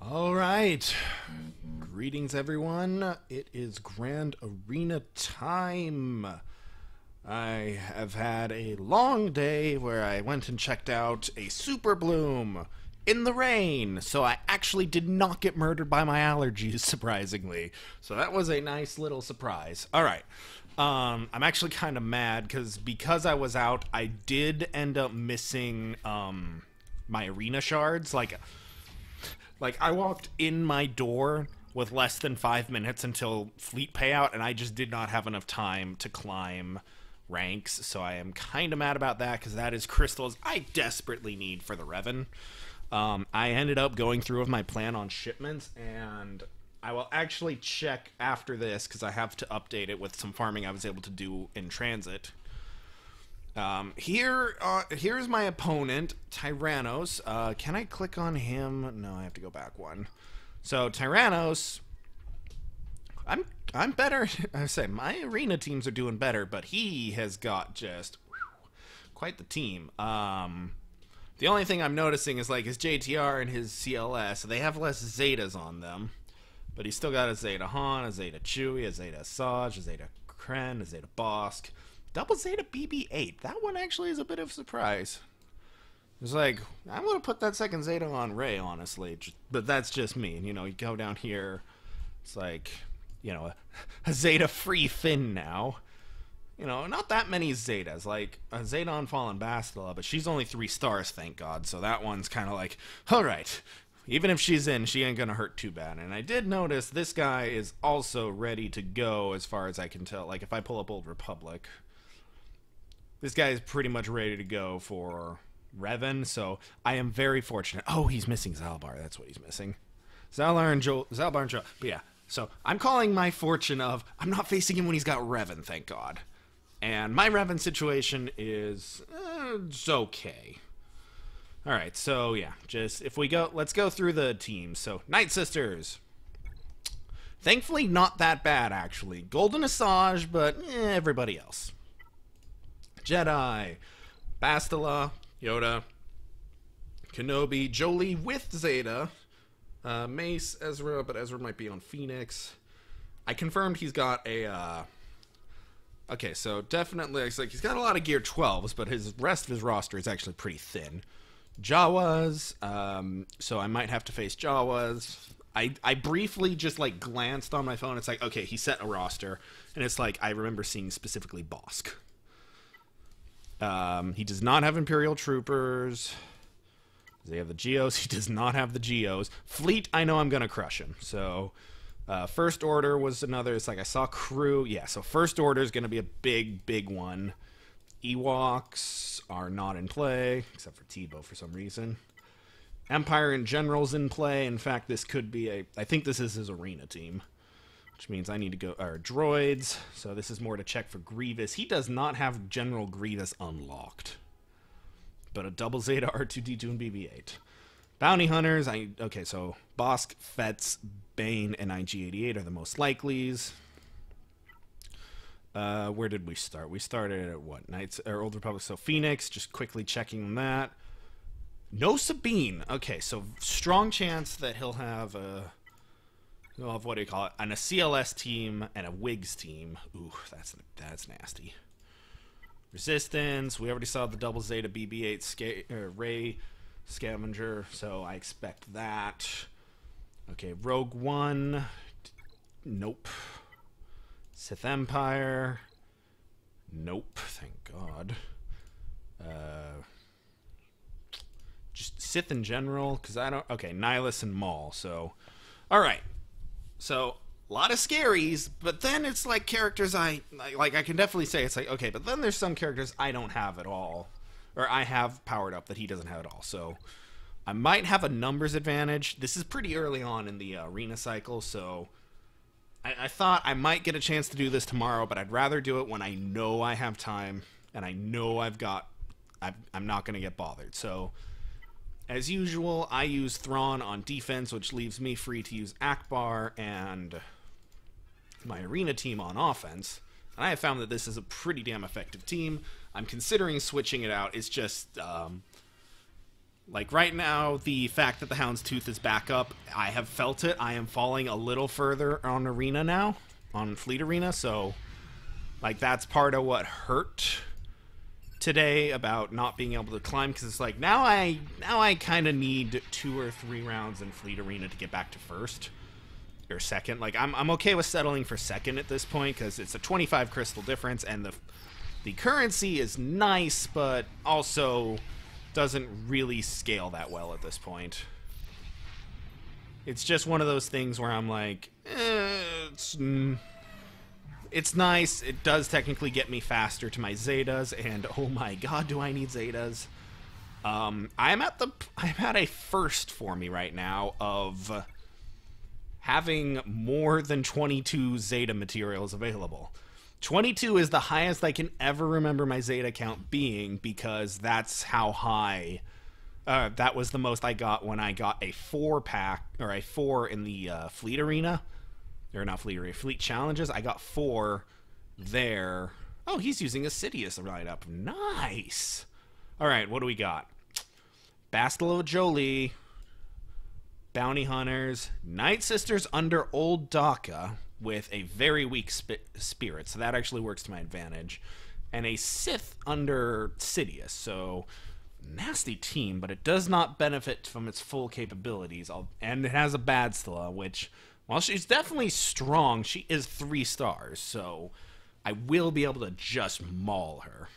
All right. Greetings, everyone. It is Grand Arena time. I have had a long day where I went and checked out a Super Bloom in the rain, so I actually did not get murdered by my allergies, surprisingly. So that was a nice little surprise. All right. I'm actually kind of mad because I was out, I did end up missing my arena shards. Like I walked in my door with less than 5 minutes until fleet payout, and I just did not have enough time to climb ranks. So I am kind of mad about that because that is crystals I desperately need for the Revan. I ended up going through with my plan on shipments, and I will actually check after this because I have to update it with some farming I was able to do in transit. Here's my opponent, Tyrannos. Can I click on him? No, I have to go back one. So Tyrannos, I'm better. I say my arena teams are doing better, but he has got just quite the team. The only thing I'm noticing is like his JTR and his CLS, they have less Zetas on them, but he's still got a Zeta Han, a Zeta Chewie, a Zeta Asajj, a Zeta Kren, a Zeta Bosk. Double Zeta BB-8. That one actually is a bit of a surprise. It's like, I'm going to put that second Zeta on Rey, honestly. But that's just me. You know, you go down here, it's like, you know, a Zeta free Finn now. You know, not that many Zetas. Like, a Zeta on Fallen Bastila, but she's only 3 stars, thank God. So that one's kind of like, alright. Even if she's in, she ain't going to hurt too bad. And I did notice this guy is also ready to go as far as I can tell. Like, if I pull up Old Republic, this guy is pretty much ready to go for Revan, so I am very fortunate. Oh, he's missing Zalbar. That's what he's missing. Zalbar and Joel. But yeah, so I'm calling my fortune of I'm not facing him when he's got Revan, thank God. And my Revan situation is it's okay. All right, so yeah, just if we go, let's go through the teams. So Night Sisters. Thankfully, not that bad actually. Golden Asajj, but everybody else. Jedi, Bastila, Yoda, Kenobi, Jolie with Zeta, Mace, Ezra, but Ezra might be on Phoenix. I confirmed he's got a, okay, so definitely, it's like he's got a lot of gear 12s, but his rest of his roster is actually pretty thin. Jawas, so I might have to face Jawas. I briefly just, like, glanced on my phone. It's like, okay, he set a roster, and it's like, I remember seeing specifically Bosk. He does not have Imperial Troopers. Does he have the Geos? He does not have the Geos. Fleet, I know I'm going to crush him. So, First Order was another. It's like I saw Crew. Yeah, so First Order is going to be a big, big one. Ewoks are not in play, except for Tebow for some reason. Empire in general's in play. In fact, this could be a... I think this is his arena team, which means I need to go, or droids, so this is more to check for Grievous. He does not have General Grievous unlocked, but a double Zeta R2-D2 and BB-8. Bounty Hunters, okay, so Bosk, Fetz, Bane, and IG-88 are the most likelies. Where did we start? We started at what? Knights, or Old Republic, so Phoenix, just quickly checking that. No Sabine. Okay, so strong chance that he'll have a... Well, what do you call it? And a CLS team and a WIGS team. Ooh, that's nasty. Resistance. We already saw the double Zeta BB-8 Ray Scavenger, so I expect that. Okay, Rogue One. Nope. Sith Empire. Nope. Thank God. Just Sith in general, because I don't... Okay, Nihilus and Maul, so... Alright. So, a lot of scaries, but then it's like characters I can definitely say it's like, okay, but then there's some characters I don't have at all. Or I have powered up that he doesn't have at all. So, I might have a numbers advantage. This is pretty early on in the arena cycle, so I thought I might get a chance to do this tomorrow, but I'd rather do it when I know I have time, and I know I'm not going to get bothered. So... As usual, I use Thrawn on defense, which leaves me free to use Akbar and my arena team on offense. And I have found that this is a pretty damn effective team. I'm considering switching it out. It's just, Like, right now, the fact that the Houndstooth is back up, I have felt it. I am falling a little further on Arena now, on Fleet Arena, so, like, that's part of what hurt today about not being able to climb, because it's like, now I kind of need 2 or 3 rounds in Fleet Arena to get back to first, or second. Like, I'm okay with settling for second at this point, because it's a 25 crystal difference, and the currency is nice, but also doesn't really scale that well at this point. It's just one of those things where I'm like, it's nice. It does technically get me faster to my Zetas, and oh my god, do I need Zetas. I'm at a first for me right now of having more than 22 Zeta materials available. 22 is the highest I can ever remember my Zeta count being, because that's how high, that was the most I got when I got a 4-pack, or a 4 in the Fleet Arena, or not Fleet Arena, Fleet Challenges. I got 4 there. Oh, he's using Assidious right up. Nice! Alright, what do we got? Bastilo Jolie, Bounty Hunters, Night Sisters under Old Daka, with a very weak spirit, so that actually works to my advantage, and a Sith under Sidious, so nasty team, but it does not benefit from its full capabilities, and it has a Bastila, which, while she's definitely strong, she is 3 stars, so I will be able to just maul her.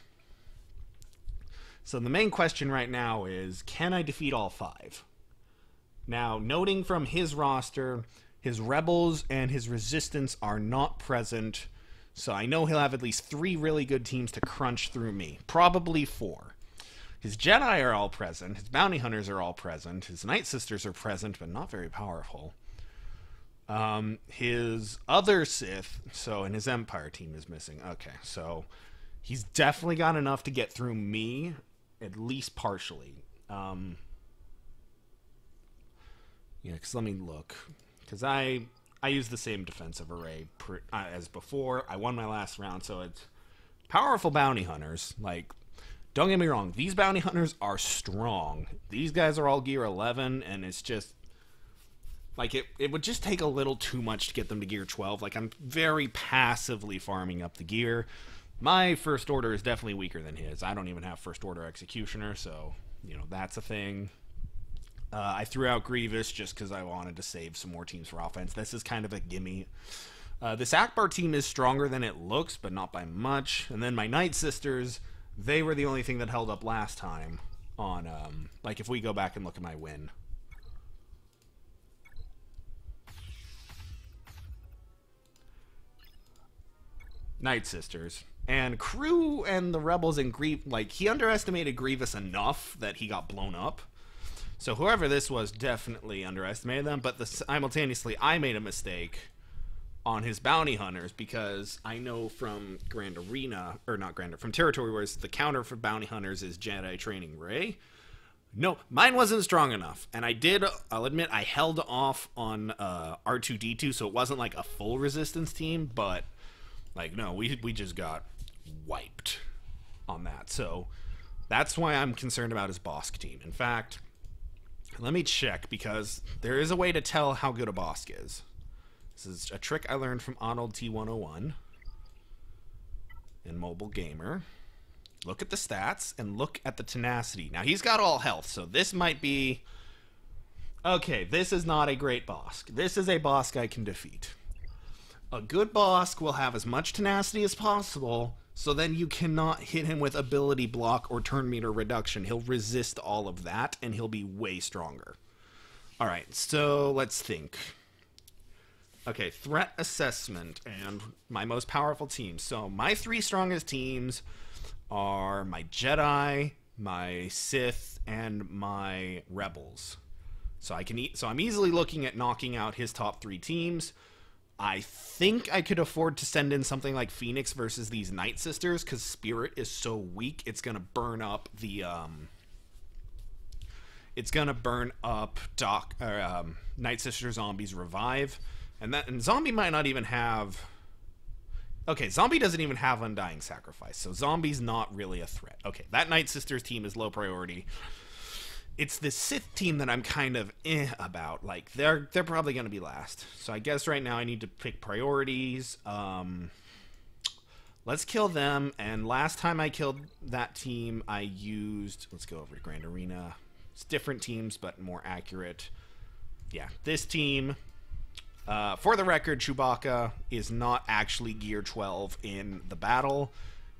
So the main question right now is, can I defeat all 5? Now, noting from his roster, his Rebels and his Resistance are not present, so I know he'll have at least 3 really good teams to crunch through me. Probably 4. His Jedi are all present, his Bounty Hunters are all present, his Night Sisters are present, but not very powerful. His other Sith, and his Empire team is missing. Okay, so he's definitely got enough to get through me, at least partially. Yeah, because let me look. Because I use the same defensive array as before. I won my last round, so it's powerful Bounty Hunters. Like, don't get me wrong, these Bounty Hunters are strong. These guys are all gear 11, and it's just, like, it would just take a little too much to get them to gear 12. Like, I'm very passively farming up the gear. My First Order is definitely weaker than his. I don't even have First Order Executioner, so, you know, that's a thing. I threw out Grievous just because I wanted to save some more teams for offense. This is kind of a gimme. This Akbar team is stronger than it looks, but not by much. And then my Night Sisters, they were the only thing that held up last time on, like, if we go back and look at my win. Night Sisters. And Crew and the Rebels and like, he underestimated Grievous enough that he got blown up. So whoever this was definitely underestimated them, but simultaneously I made a mistake on his Bounty Hunters, because I know from Grand Arena, or not Grand, from Territory Wars, the counter for Bounty Hunters is Jedi Training Ray. No, mine wasn't strong enough, and I'll admit, I held off on R2-D2, so it wasn't like a full resistance team, but, like, no, we just got wiped on that. So that's why I'm concerned about his Bosk team. In fact, let me check, because there is a way to tell how good a Bosk is. This is a trick I learned from Arnold T101 in Mobile Gamer. Look at the stats and look at the tenacity. Now, he's got all health, so this might be... Okay, this is not a great Bosk. This is a Bosk I can defeat. A good Bosk will have as much tenacity as possible, so then you cannot hit him with ability block or turn meter reduction. He'll resist all of that, and he'll be way stronger. Alright, so let's think. Okay, threat assessment and my most powerful teams. So my 3 strongest teams are my Jedi, my Sith, and my Rebels. So I'm easily looking at knocking out his top 3 teams. I think I could afford to send in something like Phoenix versus these Night Sisters, because Spirit is so weak, it's gonna burn up the Night Sister Zombies Revive, and Zombie might not even have. Okay, Zombie doesn't even have Undying Sacrifice, so Zombie's not really a threat. Okay, that Night Sisters team is low priority. it's the Sith team that I'm kind of about. Like, they're probably going to be last. So I guess right now I need to pick priorities. Let's kill them. And last time I killed that team, I used... Let's go over to Grand Arena. It's different teams, but more accurate. Yeah, this team... for the record, Chewbacca is not actually Gear 12 in the battle.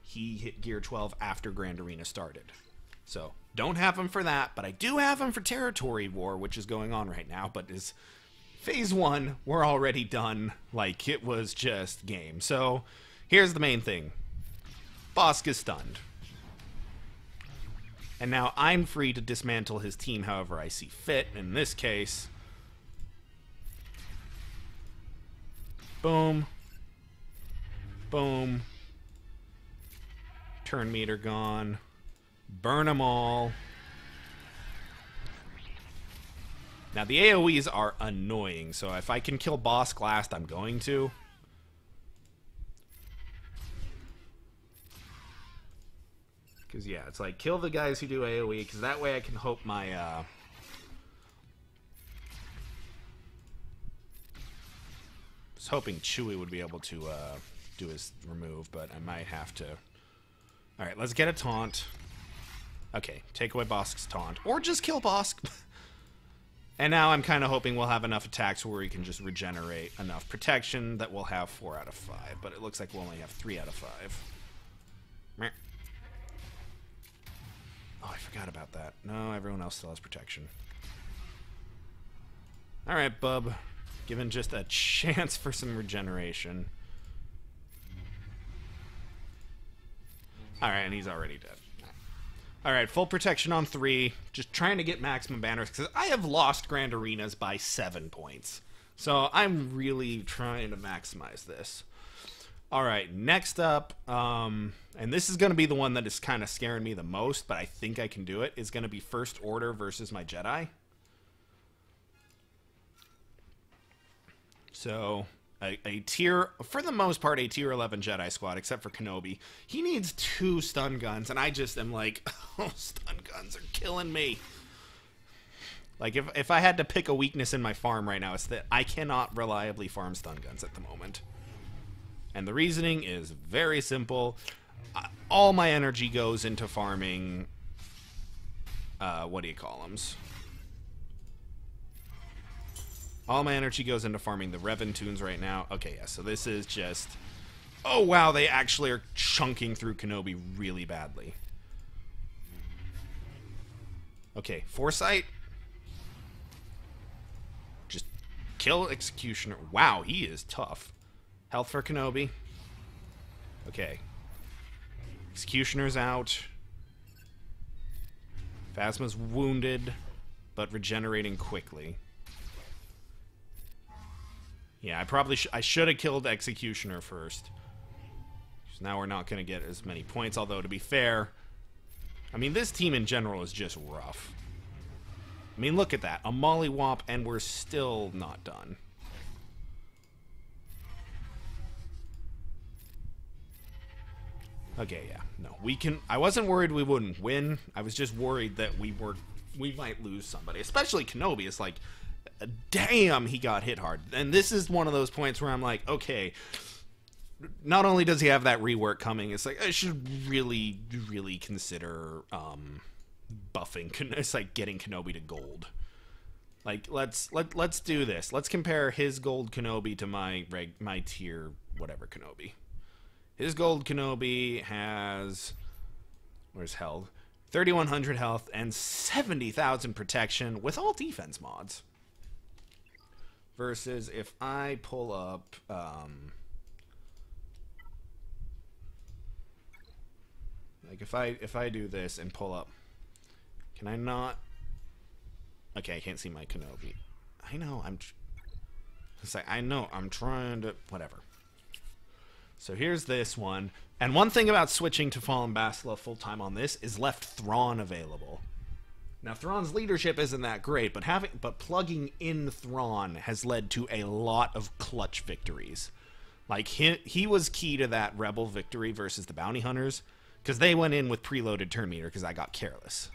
He hit Gear 12 after Grand Arena started. So, don't have him for that, but I do have him for Territory War, which is going on right now, but is Phase 1, we're already done. Like, it was just game. So, here's the main thing. Bosk is stunned. And now I'm free to dismantle his team however I see fit. In this case... Boom. Boom. Turn meter gone. Burn them all. Now, the AoEs are annoying, so if I can kill Bosk last, I'm going to. Because, yeah, it's like, kill the guys who do AoE, because that way I can hope my, I was hoping Chewie would be able to do his remove, but I might have to. Alright, let's get a taunt. Okay, take away Bosk's taunt. Or just kill Bosk. And now I'm kind of hoping we'll have enough attacks where we can just regenerate enough protection that we'll have 4 out of 5. But it looks like we'll only have 3 out of 5. Meh. Oh, I forgot about that. No, everyone else still has protection. Alright, bub. Given just a chance for some regeneration. Alright, and he's already dead. Alright, full protection on 3. Just trying to get maximum banners, because I have lost Grand Arenas by 7 points. So I'm really trying to maximize this. Alright, next up, and this is going to be the one that is kind of scaring me the most, but I think I can do it, is going to be First Order versus my Jedi. So, a tier, for the most part, a tier 11 Jedi squad, except for Kenobi. He needs 2 stun guns, and I just am like, oh, stun guns are killing me. Like, if I had to pick a weakness in my farm right now, it's that I cannot reliably farm stun guns at the moment. And the reasoning is very simple. All my energy goes into farming, what do you call them? All my energy goes into farming the Revan toons right now. Okay, yeah, so this is just... Oh, wow, they actually are chunking through Kenobi really badly. Okay, Foresight. Just kill Executioner. Wow, he is tough. Health for Kenobi. Okay. Executioner's out. Phasma's wounded, but regenerating quickly. Yeah, I should have killed Executioner first. So now we're not going to get as many points, although to be fair, I mean, this team in general is just rough. I mean, look at that. A mollywop, and we're still not done. Okay, yeah. No, we can... I wasn't worried we wouldn't win. I was just worried that we might lose somebody. Especially Kenobi. It's like... Damn, he got hit hard. And this is one of those points where I'm like, okay, not only does he have that rework coming, it's like, I should really, really consider buffing. It's like getting Kenobi to gold. Like, let's do this. Let's compare his gold Kenobi to my tier whatever Kenobi. His gold Kenobi has, where's health? 3,100 health and 70,000 protection with all defense mods. Versus if I pull up, like if I do this and pull up, can I not? Okay, I can't see my Kenobi. I know it's like I know I'm trying to whatever. So here's this one, and one thing about switching to Fallen Bastila full time on this is left Thrawn available. Now, Thrawn's leadership isn't that great, but plugging in Thrawn has led to a lot of clutch victories. Like, he was key to that Rebel victory versus the Bounty Hunters, because they went in with preloaded turn meter, because I got careless.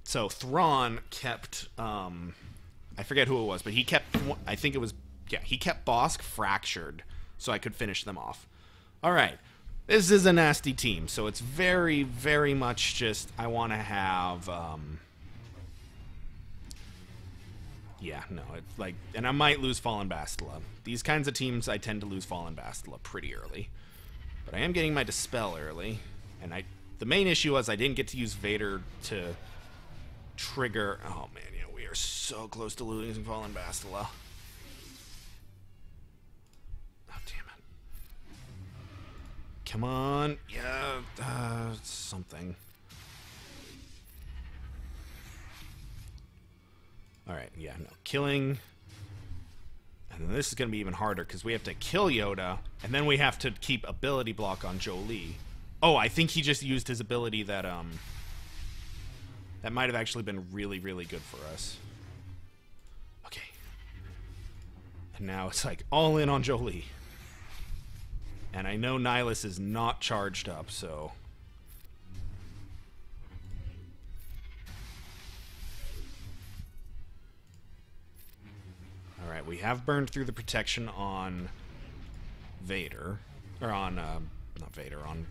So Thrawn kept, I forget who it was, but he kept, I think it was, yeah, he kept Bosk fractured so I could finish them off. All right. This is a nasty team, so it's very, very much just, I want to have, yeah, no, it's like, and I might lose Fallen Bastila. These kinds of teams, I tend to lose Fallen Bastila pretty early. But I am getting my Dispel early, and the main issue was I didn't get to use Vader to trigger, oh man, yeah, we are so close to losing Fallen Bastila. Oh, damn it. Come on, yeah, something. Alright, yeah, no, killing. And then this is going to be even harder, because we have to kill Yoda, and then we have to keep ability block on Jolee. Oh, I think he just used his ability that might have actually been really, really good for us. Okay. And now it's like all in on Jolee. And I know Nihilus is not charged up, so... Alright, we have burned through the protection on Vader. Or on, not Vader, on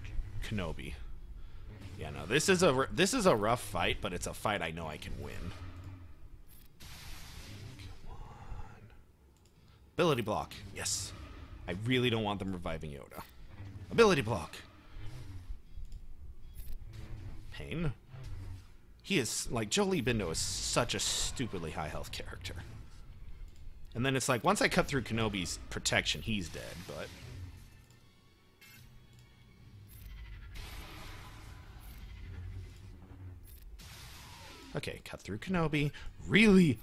Kenobi. Yeah, no, this is a rough fight, but it's a fight I know I can win. Come on. Ability block, yes. I really don't want them reviving Yoda. Ability block. Pain. He is, like, Jolee Bindo is such a stupidly high health character. And then it's like, once I cut through Kenobi's protection, he's dead, but... Okay, cut through Kenobi. Really,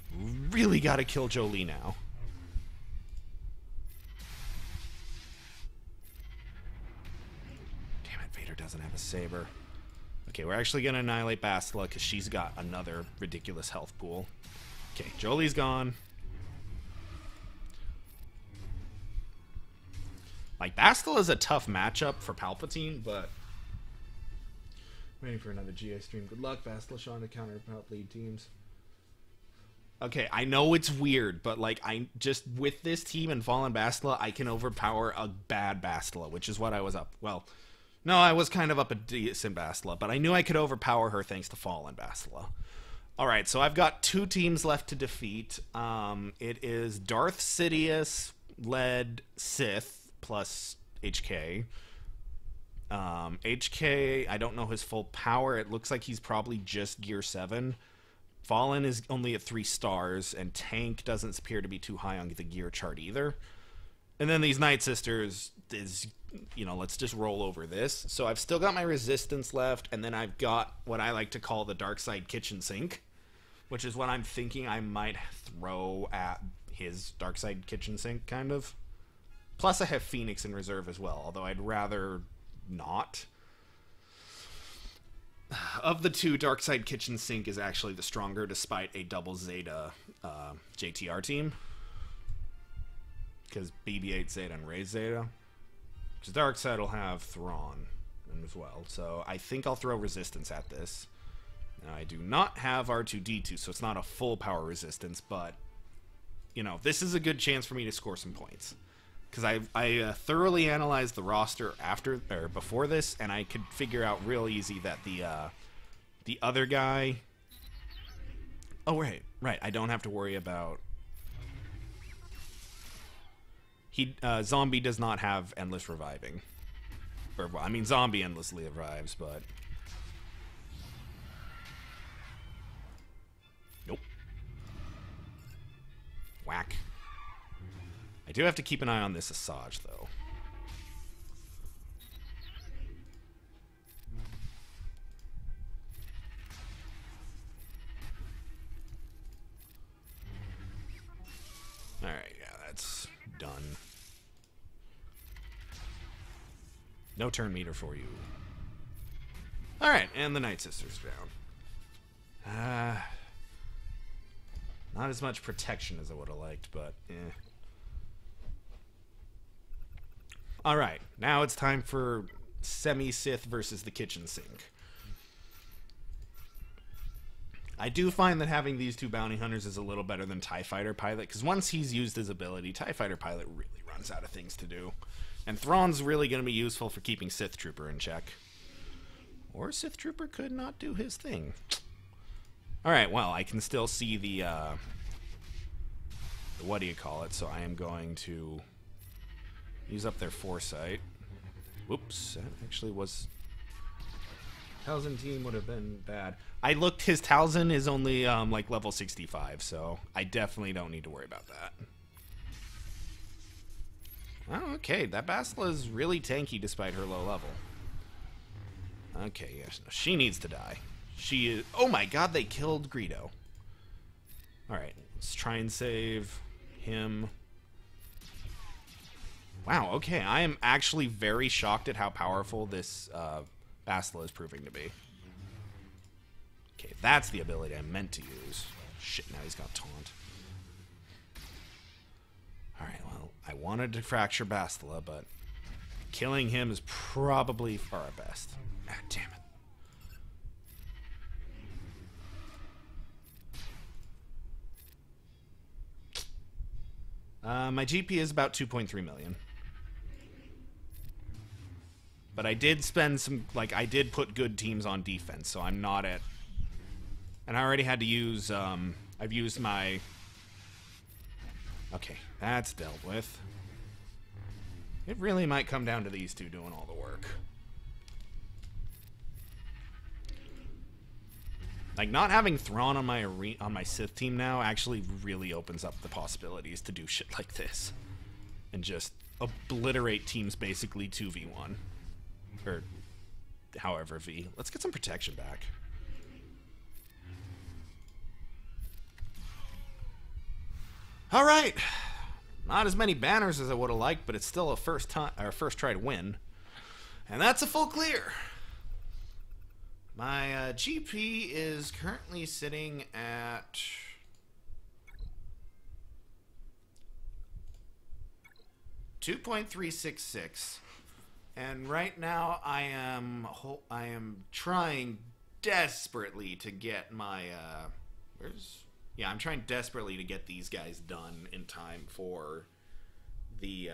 really gotta kill Jolee now. Damn it, Vader doesn't have a saber. Okay, we're actually gonna annihilate Bastila because she's got another ridiculous health pool. Okay, Jolie's gone. Like, Bastila is a tough matchup for Palpatine, but... Waiting for another GA stream. Good luck, Bastila, Sean, to counter Palp lead teams. Okay, I know it's weird, but, like, I just... With this team and Fallen Bastila, I can overpower a bad Bastila, which is what I was up... Well, no, I was kind of up a decent Bastila, but I knew I could overpower her thanks to Fallen Bastila. Alright, so I've got 2 teams left to defeat. It is Darth Sidious-led Sith plus HK. HK, I don't know his full power. It looks like he's probably just Gear 7. Fallen is only at 3 stars, and Tank doesn't appear to be too high on the gear chart either. And then these Night Sisters is, you know, let's just roll over this. So I've still got my Resistance left, and then I've got what I like to call the Dark Side Kitchen Sink, which is what I'm thinking I might throw at his Dark Side Kitchen Sink, kind of. Plus I have Phoenix in reserve as well, although I'd rather not. Of the 2, Darkside Kitchen Sink is actually the stronger, despite a double Zeta JTR team. Because BB-8 Zeta and Rey Zeta. Because Darkside will have Thrawn as well. So I think I'll throw Resistance at this. Now, I do not have R2-D2, so it's not a full power Resistance, but, you know, this is a good chance for me to score some points. Because I thoroughly analyzed the roster before this, and I could figure out real easy that the other guy... Oh, right. I don't have to worry about... Zombie does not have endless reviving. Or, well, I mean, Zombie endlessly revives, but... Nope. Whack. I do have to keep an eye on this Asajj, though. Alright, yeah, that's done. No turn meter for you. Alright, and the Night Sisters down. Not as much protection as I would have liked, but eh. Alright, now it's time for Semi-Sith versus the Kitchen Sink. I do find that having these two bounty hunters is a little better than TIE Fighter Pilot, because once he's used his ability, TIE Fighter Pilot really runs out of things to do. And Thrawn's really going to be useful for keeping Sith Trooper in check. Or Sith Trooper could not do his thing. Alright, well, I can still see the what do you call it, so I am going to use up their foresight. Whoops, that actually was... Talzin team would have been bad. I looked, his Talzin is only like level 65, so I definitely don't need to worry about that. Oh, okay, that Bastila is really tanky despite her low level. Okay, yes, no, she needs to die. She is... Oh my god, they killed Greedo. Alright, let's try and save him. Wow, okay, I am actually very shocked at how powerful this Bastila is proving to be. Okay, that's the ability I meant to use. Shit, now he's got taunt. Alright, well, I wanted to fracture Bastila, but killing him is probably for our best. Ah, damn it. My GP is about 2.3 million. But I did spend some, like, I did put good teams on defense, so I'm not at... And I already had to use, I've used my... Okay, that's dealt with. It really might come down to these two doing all the work. Like, not having Thrawn on my Sith team now actually really opens up the possibilities to do shit like this. And just obliterate teams basically 2v1. Or however V. Let's get some protection back. Alright. Not as many banners as I would have liked, but it's still a first try to win. And that's a full clear. My GP is currently sitting at 2.366, and right now I am trying desperately to get my I'm trying desperately to get these guys done in time for the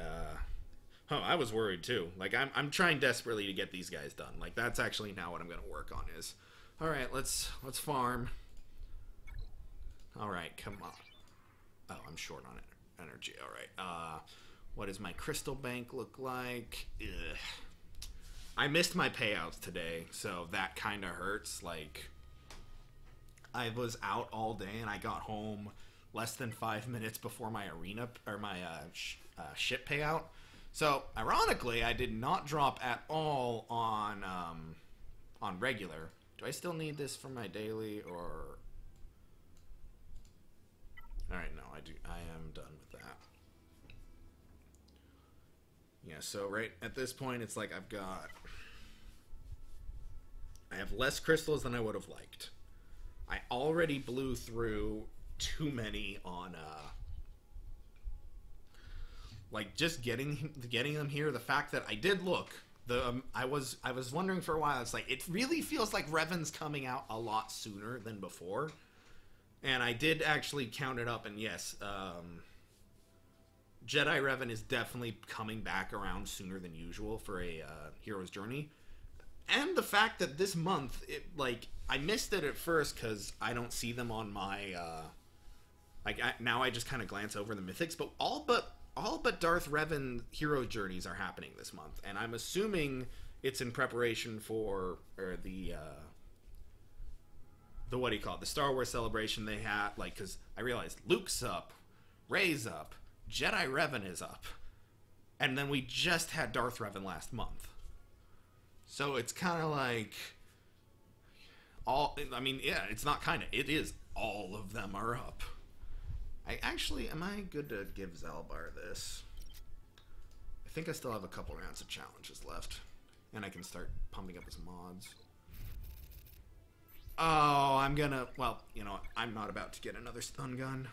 Oh, I was worried too. Like, I'm trying desperately to get these guys done. Like, that's actually now what I'm going to work on is... Alright, let's farm. Alright, come on. Oh, I'm short on energy. Alright, what does my crystal bank look like? Ugh. I missed my payouts today, so that kind of hurts. Like, I was out all day and I got home less than 5 minutes before my arena, or my ship payout. So, ironically, I did not drop at all on regular. Do I still need this for my daily, or... Alright, no, I do. I am done with that. Yeah, so right at this point, it's like I have less crystals than I would have liked. I already blew through too many on... like, just getting them here, the fact that I did look, I was wondering for a while, it's like, it really feels like Revan's coming out a lot sooner than before. And I did actually count it up, and yes, Jedi Revan is definitely coming back around sooner than usual for a hero's journey. And the fact that this month, I missed it at first because I don't see them on my, now I just kind of glance over the mythics, but all but Darth Revan hero journeys are happening this month, and I'm assuming it's in preparation for the what do you call it? The Star Wars celebration they had, like, because I realized Luke's up, Rey's up, Jedi Revan is up, and then we just had Darth Revan last month. So it's kind of like it's not kind of, it is all of them are up. Am I good to give Zalbar this? I think I still have a couple rounds of challenges left. And I can start pumping up his mods. Oh, I'm gonna... Well, you know what? I'm not about to get another stun gun.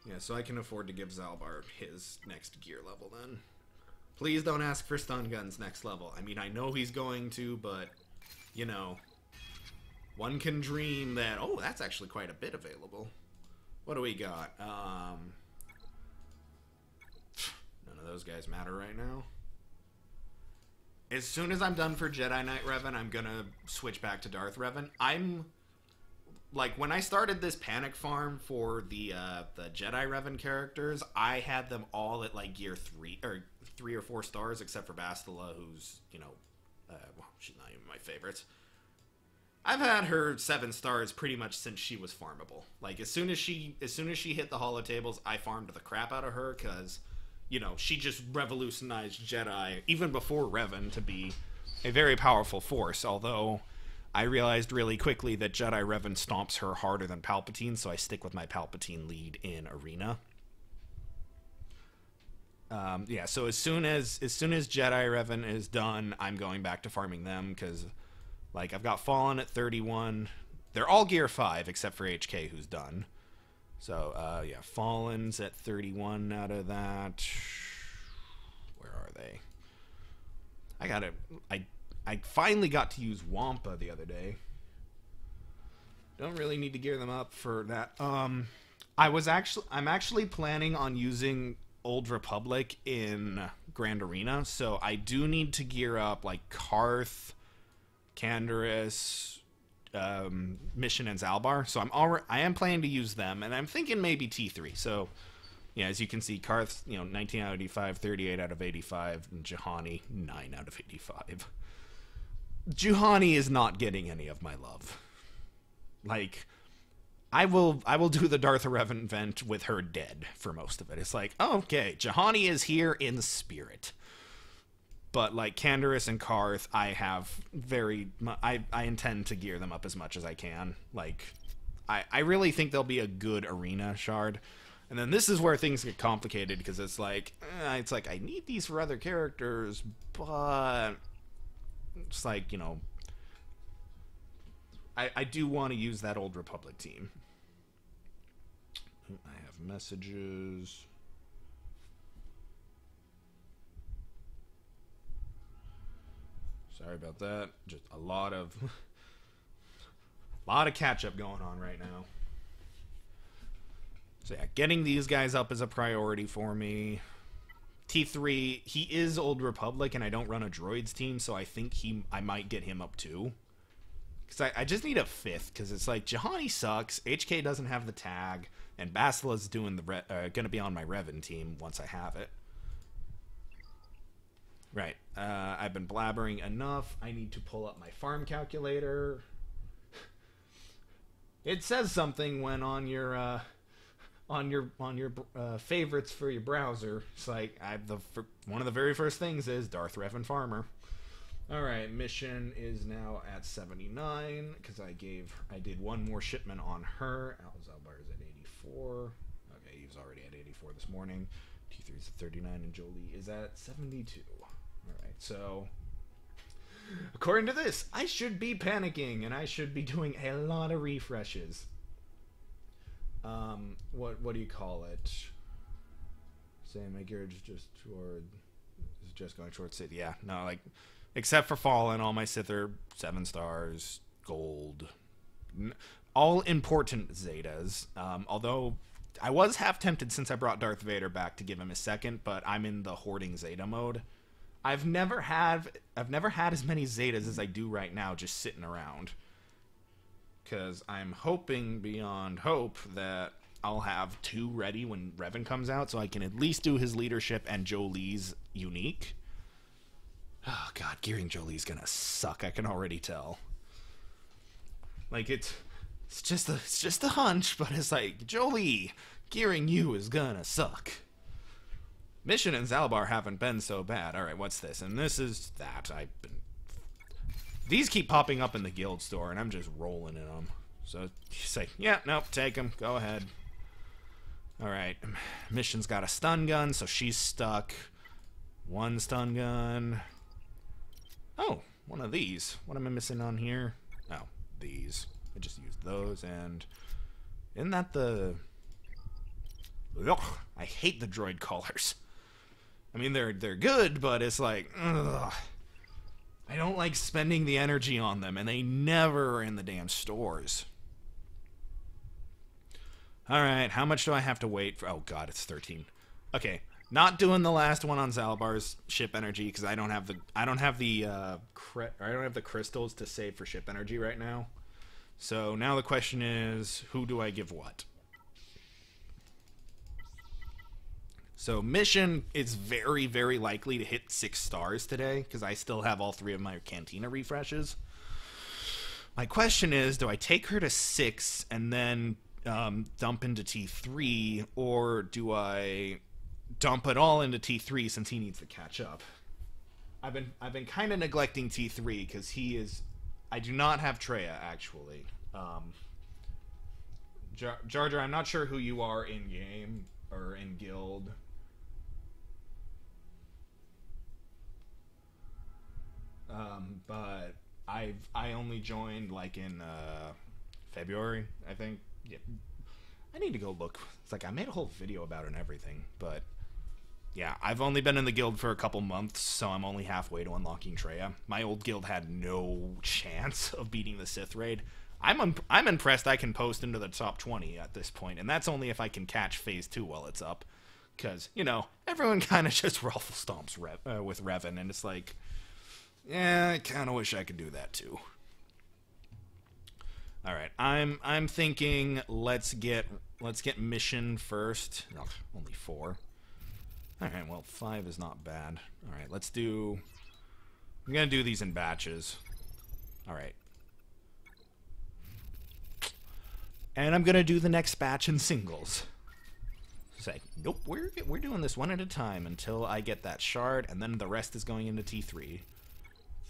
Yeah, so I can afford to give Zalbar his next gear level then. Please don't ask for stun guns next level. I mean, I know he's going to, but, you know... One can dream that... Oh, that's actually quite a bit available. What do we got? None of those guys matter right now. As soon as I'm done for Jedi Knight Revan, I'm gonna switch back to Darth Revan. I'm... Like, when I started this panic farm for the Jedi Revan characters, I had them all at, like, gear 3 or 4 stars, except for Bastila, who's, you know... well, she's not even my favorite. I've had her 7 stars pretty much since she was farmable. Like, as soon as she hit the holo tables, I farmed the crap out of her, because, you know, she just revolutionized Jedi, even before Revan, to be a very powerful force, although I realized really quickly that Jedi Revan stomps her harder than Palpatine, so I stick with my Palpatine lead in Arena. Yeah, so as soon as Jedi Revan is done, I'm going back to farming them, because, like, I've got Fallen at 31. They're all gear 5, except for HK, who's done. So, yeah, Fallen's at 31 out of that. Where are they? I finally got to use Wampa the other day. Don't really need to gear them up for that. I'm actually planning on using Old Republic in Grand Arena, so I do need to gear up like Karth, Canderous, Mission, and Zalbar. So I am planning to use them, and I'm thinking maybe T3. So yeah, as you can see, Karth, 19 out of 85, 38 out of 85, and Juhani 9 out of 85. Juhani is not getting any of my love. Like, I will do the Darth Revan event with her dead for most of it. It's like, oh, okay, Juhani is here in spirit. But, like, Canderous and Karth, I intend to gear them up as much as I can. Like, I really think they'll be a good arena shard. And then this is where things get complicated, because it's like, I need these for other characters, but it's like, I do want to use that Old Republic team. I have messages. Sorry about that. Just a lot of catch up going on right now. So yeah, getting these guys up is a priority for me. T3, he is Old Republic, and I don't run a droids team, so I think I might get him up too. Because I just need a 5th, because it's like, Juhani sucks, HK doesn't have the tag, and Bastila's doing gonna be on my Revan team once I have it. Right, I've been blabbering enough. I need to pull up my farm calculator. It says something when on your favorites for your browser. It's like, one of the very first things is Darth Revan Farmer. Alright, mission is now at 79, because I did one more shipment on her. Zalbar is at 84. Okay, he was already at 84 this morning. T3 is at 39, and Jolie is at 72. Alright, so according to this, I should be panicking, and I should be doing a lot of refreshes. What do you call it? Say my gear is just going towards Sith. Yeah, no, like, except for Fallen, all my Sith are 7 stars, gold, all important Zetas. Although I was half tempted since I brought Darth Vader back to give him a 2nd, but I'm in the hoarding Zeta mode. I've never had as many Zetas as I do right now, just sitting around. Because I'm hoping beyond hope that I'll have 2 ready when Revan comes out, so I can at least do his leadership and Jolie's unique. Oh god, gearing Jolie's gonna suck, I can already tell. Like, it's just a hunch, but it's like, Jolie, gearing you is gonna suck. Mission and Zalbar haven't been so bad. Alright, what's this? And this is that. These keep popping up in the guild store, and I'm just rolling in them. So, say, yeah, nope, take them. Go ahead. Alright. Mission's got a stun gun, so she's stuck. 1 stun gun. Oh, one of these. What am I missing on here? Oh, these. I just used those, and isn't that the... Ugh, I hate the droid collars. I mean, they're good, but it's like, ugh. I don't like spending the energy on them, and they never are in the damn stores. Alright, how much do I have to wait for? Oh god, it's 13. Okay, not doing the last one on Zalbar's ship energy because I don't have the crystals to save for ship energy right now. So now the question is, who do I give what? So mission is very, very likely to hit 6 stars today because I still have all 3 of my Cantina refreshes. My question is, do I take her to 6 and then dump into T3, or do I dump it all into T3 since he needs to catch up? I've been kind of neglecting T3 because he is. I do not have Treya actually. Jar Jar, I'm not sure who you are in game or in guild. But I only joined like in February, I think. Yeah. I need to go look. It's like I made a whole video about it and everything, but yeah, I've only been in the guild for a couple months, so I'm only halfway to unlocking Treya. My old guild had no chance of beating the Sith raid. I'm impressed I can post into the top 20 at this point, and that's only if I can catch Phase 2 while it's up. Because, you know, everyone kind of just ruffle stomps with Revan, and it's like, yeah, I kind of wish I could do that too. All right, I'm thinking let's get mission first. Ugh, only 4. All right, well 5 is not bad. All right, let's do. I'm gonna do these in batches. All right, and I'm gonna do the next batch in singles. Say, nope, we're doing this one at a time until I get that shard, and then the rest is going into T3.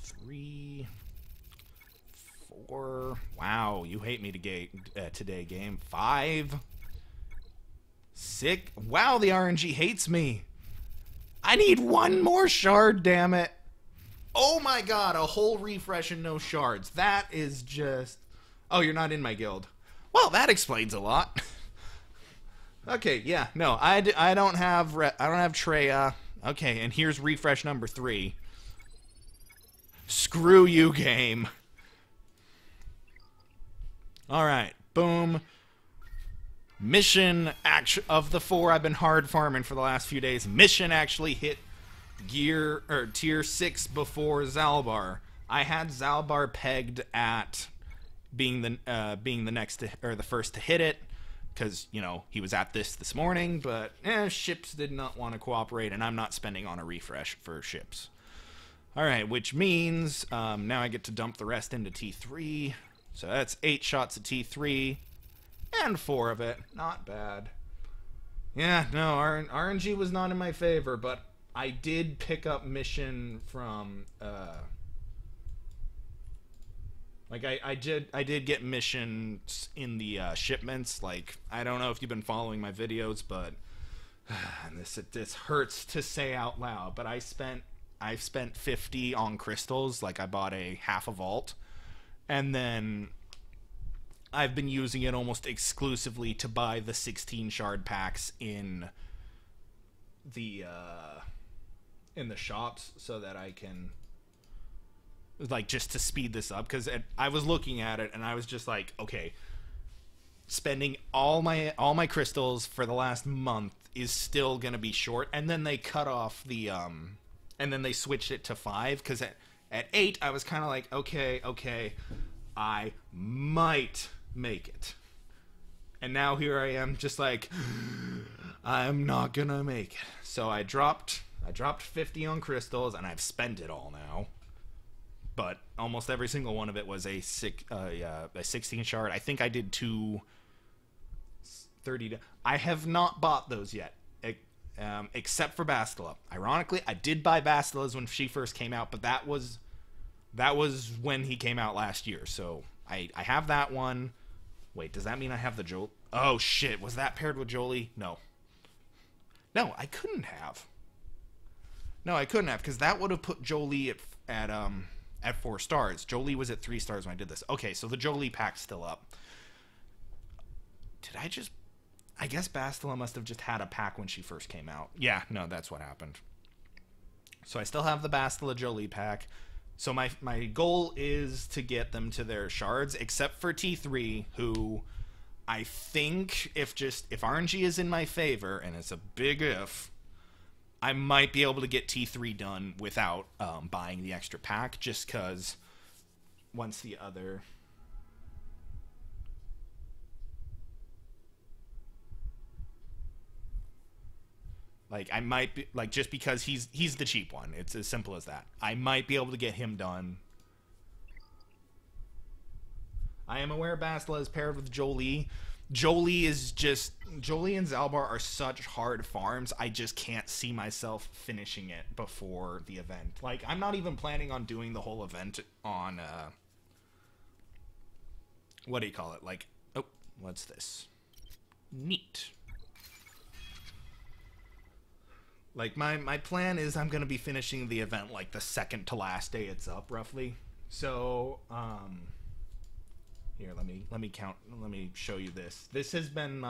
3. 4. Wow, you hate me today, game. 5. 6. Wow, the RNG hates me. I need 1 more shard, damn it. Oh my god, a whole refresh and no shards. That is just. Oh, you're not in my guild. Well, that explains a lot. Okay, yeah, no, I don't have Treya. Okay, and here's refresh number 3. Screw you, game. Alright, boom. Mission of the 4 I've been hard farming for the last few days. Mission actually hit tier 6 before Zalbar. I had Zalbar pegged at being the next or the first to hit it because, you know, he was at this morning, but ships did not want to cooperate, and I'm not spending on a refresh for ships. Alright, which means now I get to dump the rest into T3. So that's 8 shots at T3, and 4 of it. Not bad. Yeah, no, RNG was not in my favor, but I did pick up mission from, like, I did get missions in the shipments. Like, I don't know if you've been following my videos, but this hurts to say out loud, but I've spent 50 on crystals. Like, I bought a half a vault. And then I've been using it almost exclusively to buy the 16 shard packs in the shops so that I can, like, just to speed this up, because I was looking at it and I was just like, okay, spending all my crystals for the last month is still gonna be short. And then they cut off the and then they switched it to 5 because at 8, I was kind of like, okay, I might make it. And now here I am, just like, I'm not gonna make it. So I dropped 50 on crystals, and I've spent it all now. But almost every single one of it was a 16 shard. I think I did 2 30. I have not bought those yet. Except for Bastila. Ironically, I did buy Bastila's when she first came out, but that was when he came out last year. So I have that one. Wait, does that mean I have the Jolie? Oh shit, was that paired with Jolie? No, I couldn't have. No, I couldn't have, because that would have put Jolie at 4 stars. Jolie was at 3 stars when I did this. Okay, so the Jolie pack's still up. I guess Bastila must have just had a pack when she first came out. Yeah, no, that's what happened. So I still have the Bastila Jolie pack. So my goal is to get them to their shards, except for T3, who I think if RNG is in my favor, and it's a big if, I might be able to get T3 done without buying the extra pack, just because once the other... Like, I might be, like, just because he's the cheap one. It's as simple as that. I might be able to get him done. I am aware Bastila is paired with Jolie. Jolie and Zalbar are such hard farms, I just can't see myself finishing it before the event. Like, I'm not even planning on doing the whole event on, what do you call it? Like, oh, what's this? Neat. Like, my plan is I'm going to be finishing the event, like, the second to last day it's up, roughly. So, here, let me count, let me show you this. This has been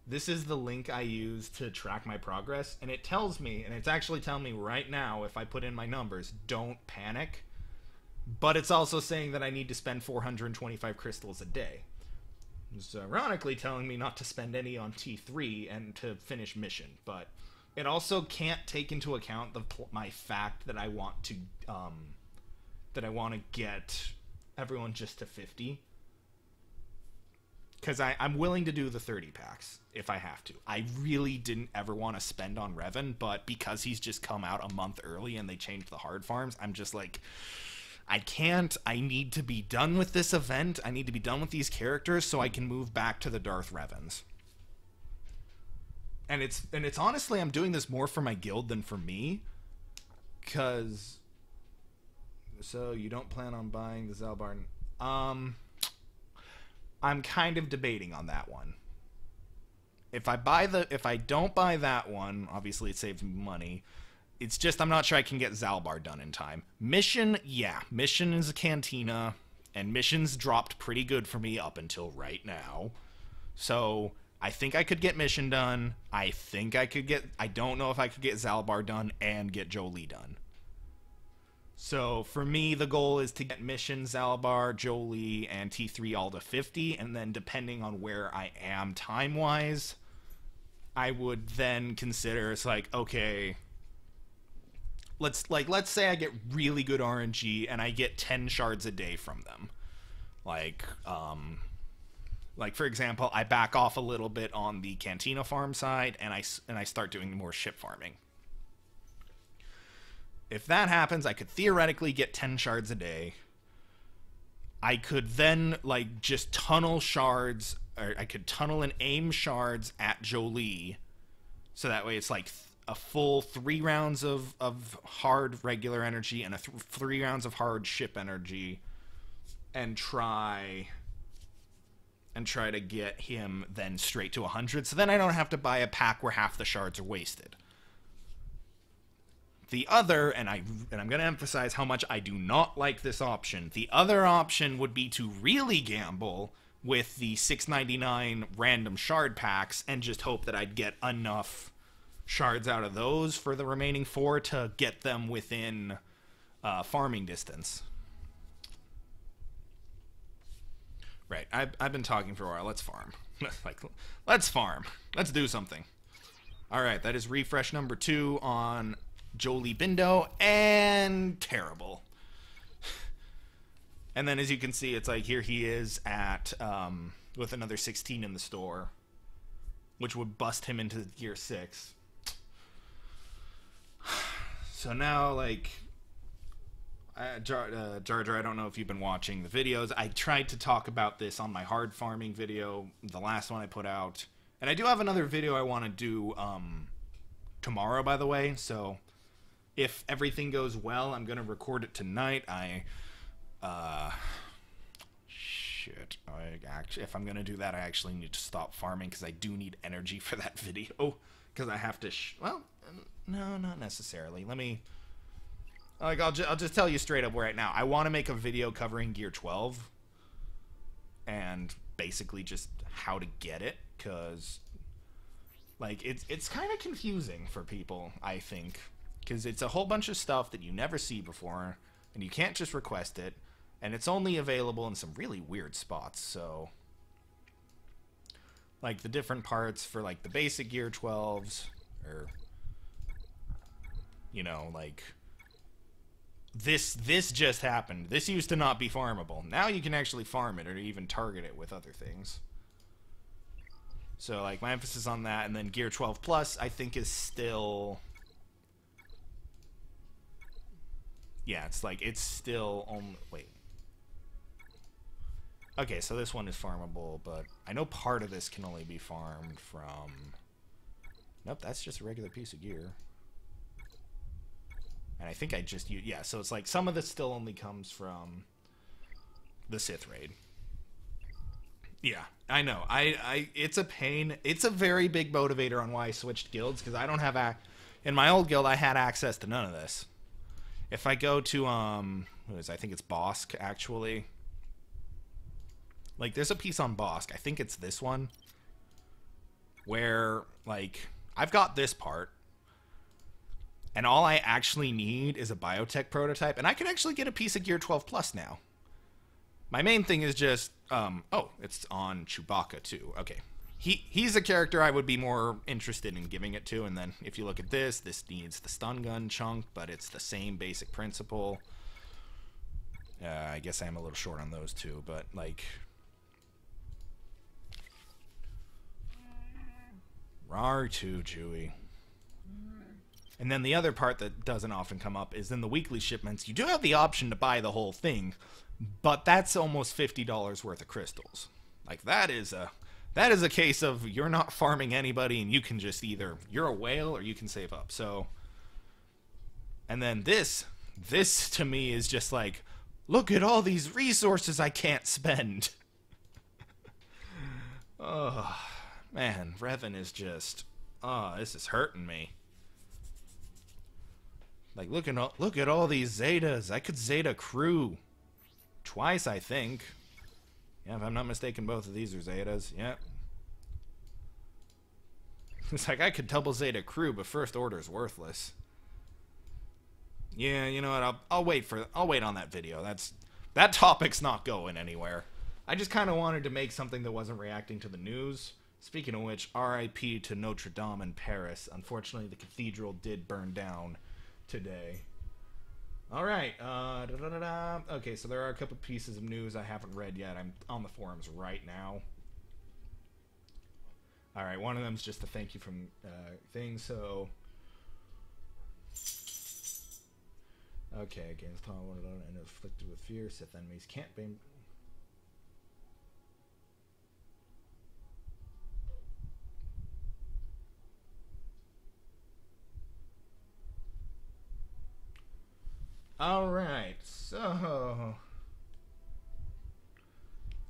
this is the link I use to track my progress, and it tells me, and it's actually telling me right now, if I put in my numbers, don't panic. But it's also saying that I need to spend 425 crystals a day. It's ironically telling me not to spend any on T3 and to finish mission, but it also can't take into account my fact that I want to get everyone just to 50, because I'm willing to do the 30 packs if I have to. I really didn't ever want to spend on Revan, but because he's just come out a month early and they changed the hard farms, I'm just like, I can't. I need to be done with this event. I need to be done with these characters so I can move back to the Darth Revans. And it's honestly, I'm doing this more for my guild than for me. So you don't plan on buying the Zalbar? I'm kind of debating on that one. If I don't buy that one, obviously it saves me money. It's just I'm not sure I can get Zalbar done in time. Mission, yeah. Mission is a cantina, and missions dropped pretty good for me up until right now. So I think I could get mission done. I don't know if I could get Zalbar done and get Jolie done. So for me, the goal is to get mission, Zalbar, Jolie, and T3 all to 50, and then depending on where I am time-wise, I would then consider, it's like, okay, let's say I get really good RNG and I get 10 shards a day from them. Like for example, I back off a little bit on the Cantina farm side and I start doing more ship farming. If that happens, I could theoretically get 10 shards a day. I could then, like, just tunnel shards, or I could tunnel and aim shards at Jolie, so that way it's like a full 3 rounds of hard regular energy and 3 rounds of hard ship energy, and try to get him then straight to 100, so then I don't have to buy a pack where half the shards are wasted. The other, and I'm going to emphasize how much I do not like this option, the other option would be to really gamble with the $6.99 random shard packs and just hope that I'd get enough shards out of those for the remaining 4 to get them within farming distance. Right, I've been talking for a while. Let's farm. Let's farm. Let's do something. Alright, that is refresh number 2 on Jolie Bindo, and terrible. And then as you can see, it's like here he is at with another 16 in the store, which would bust him into gear 6. So now, like, Jar Jar, I don't know if you've been watching the videos. I tried to talk about this on my hard farming video, the last one I put out. And I do have another video I want to do tomorrow, by the way, so if everything goes well, I'm going to record it tonight. If I'm going to do that, I actually need to stop farming because I do need energy for that video. Because I have to, well, no, not necessarily. Let me, like, I'll just tell you straight up right now. I want to make a video covering Gear 12 and basically just how to get it, because, like, it's kind of confusing for people, I think. because it's a whole bunch of stuff that you never see before, and you can't just request it, and it's only available in some really weird spots. So, like the different parts for like the basic Gear 12s, or you know, like this just happened. This used to not be farmable. Now you can actually farm it or even target it with other things. So like my emphasis on that, and then Gear 12 Plus I think is still, yeah, it's like it's still only, wait. Okay, so this one is farmable, but I know part of this can only be farmed from, nope, that's just a regular piece of gear. And I think I just used, yeah, so it's like some of this still only comes from the Sith raid. Yeah, I know. It's a pain. It's a very big motivator on why I switched guilds, because I don't have in my old guild I had access to none of this. If I go to I think it's Bosk actually. Like there's a piece on Bosk. I think it's this one where like I've got this part, and all I actually need is a biotech prototype, and I can actually get a piece of Gear 12 Plus now. My main thing is just, oh, it's on Chewbacca too. Okay. He's a character I would be more interested in giving it to, and then if you look at this needs the stun gun chunk, but it's the same basic principle. I guess I am a little short on those two, but like, rar too, Chewie. And then the other part that doesn't often come up is in the weekly shipments, you do have the option to buy the whole thing, but that's almost $50 worth of crystals. Like that is a case of you're not farming anybody, and you can just either, you're a whale or you can save up. So, and then this to me is just like, look at all these resources I can't spend. Oh, man, Revan is just, oh, this is hurting me. Like, look at all these Zetas. I could Zeta crew twice, I think. Yeah, if I'm not mistaken, both of these are Zetas. Yeah. It's like I could double Zeta crew, but First Order's worthless. Yeah, you know what? I'll wait on that video. That topic's not going anywhere. I just kind of wanted to make something that wasn't reacting to the news. Speaking of which, R.I.P. to Notre Dame in Paris. Unfortunately, the cathedral did burn down today. Alright, okay, so there are a couple pieces of news I haven't read yet. I'm on the forums right now. Alright, one of them's just a thank you from thing, so... Okay, gains time and afflicted with fear, Sith enemies can't be... Alright, so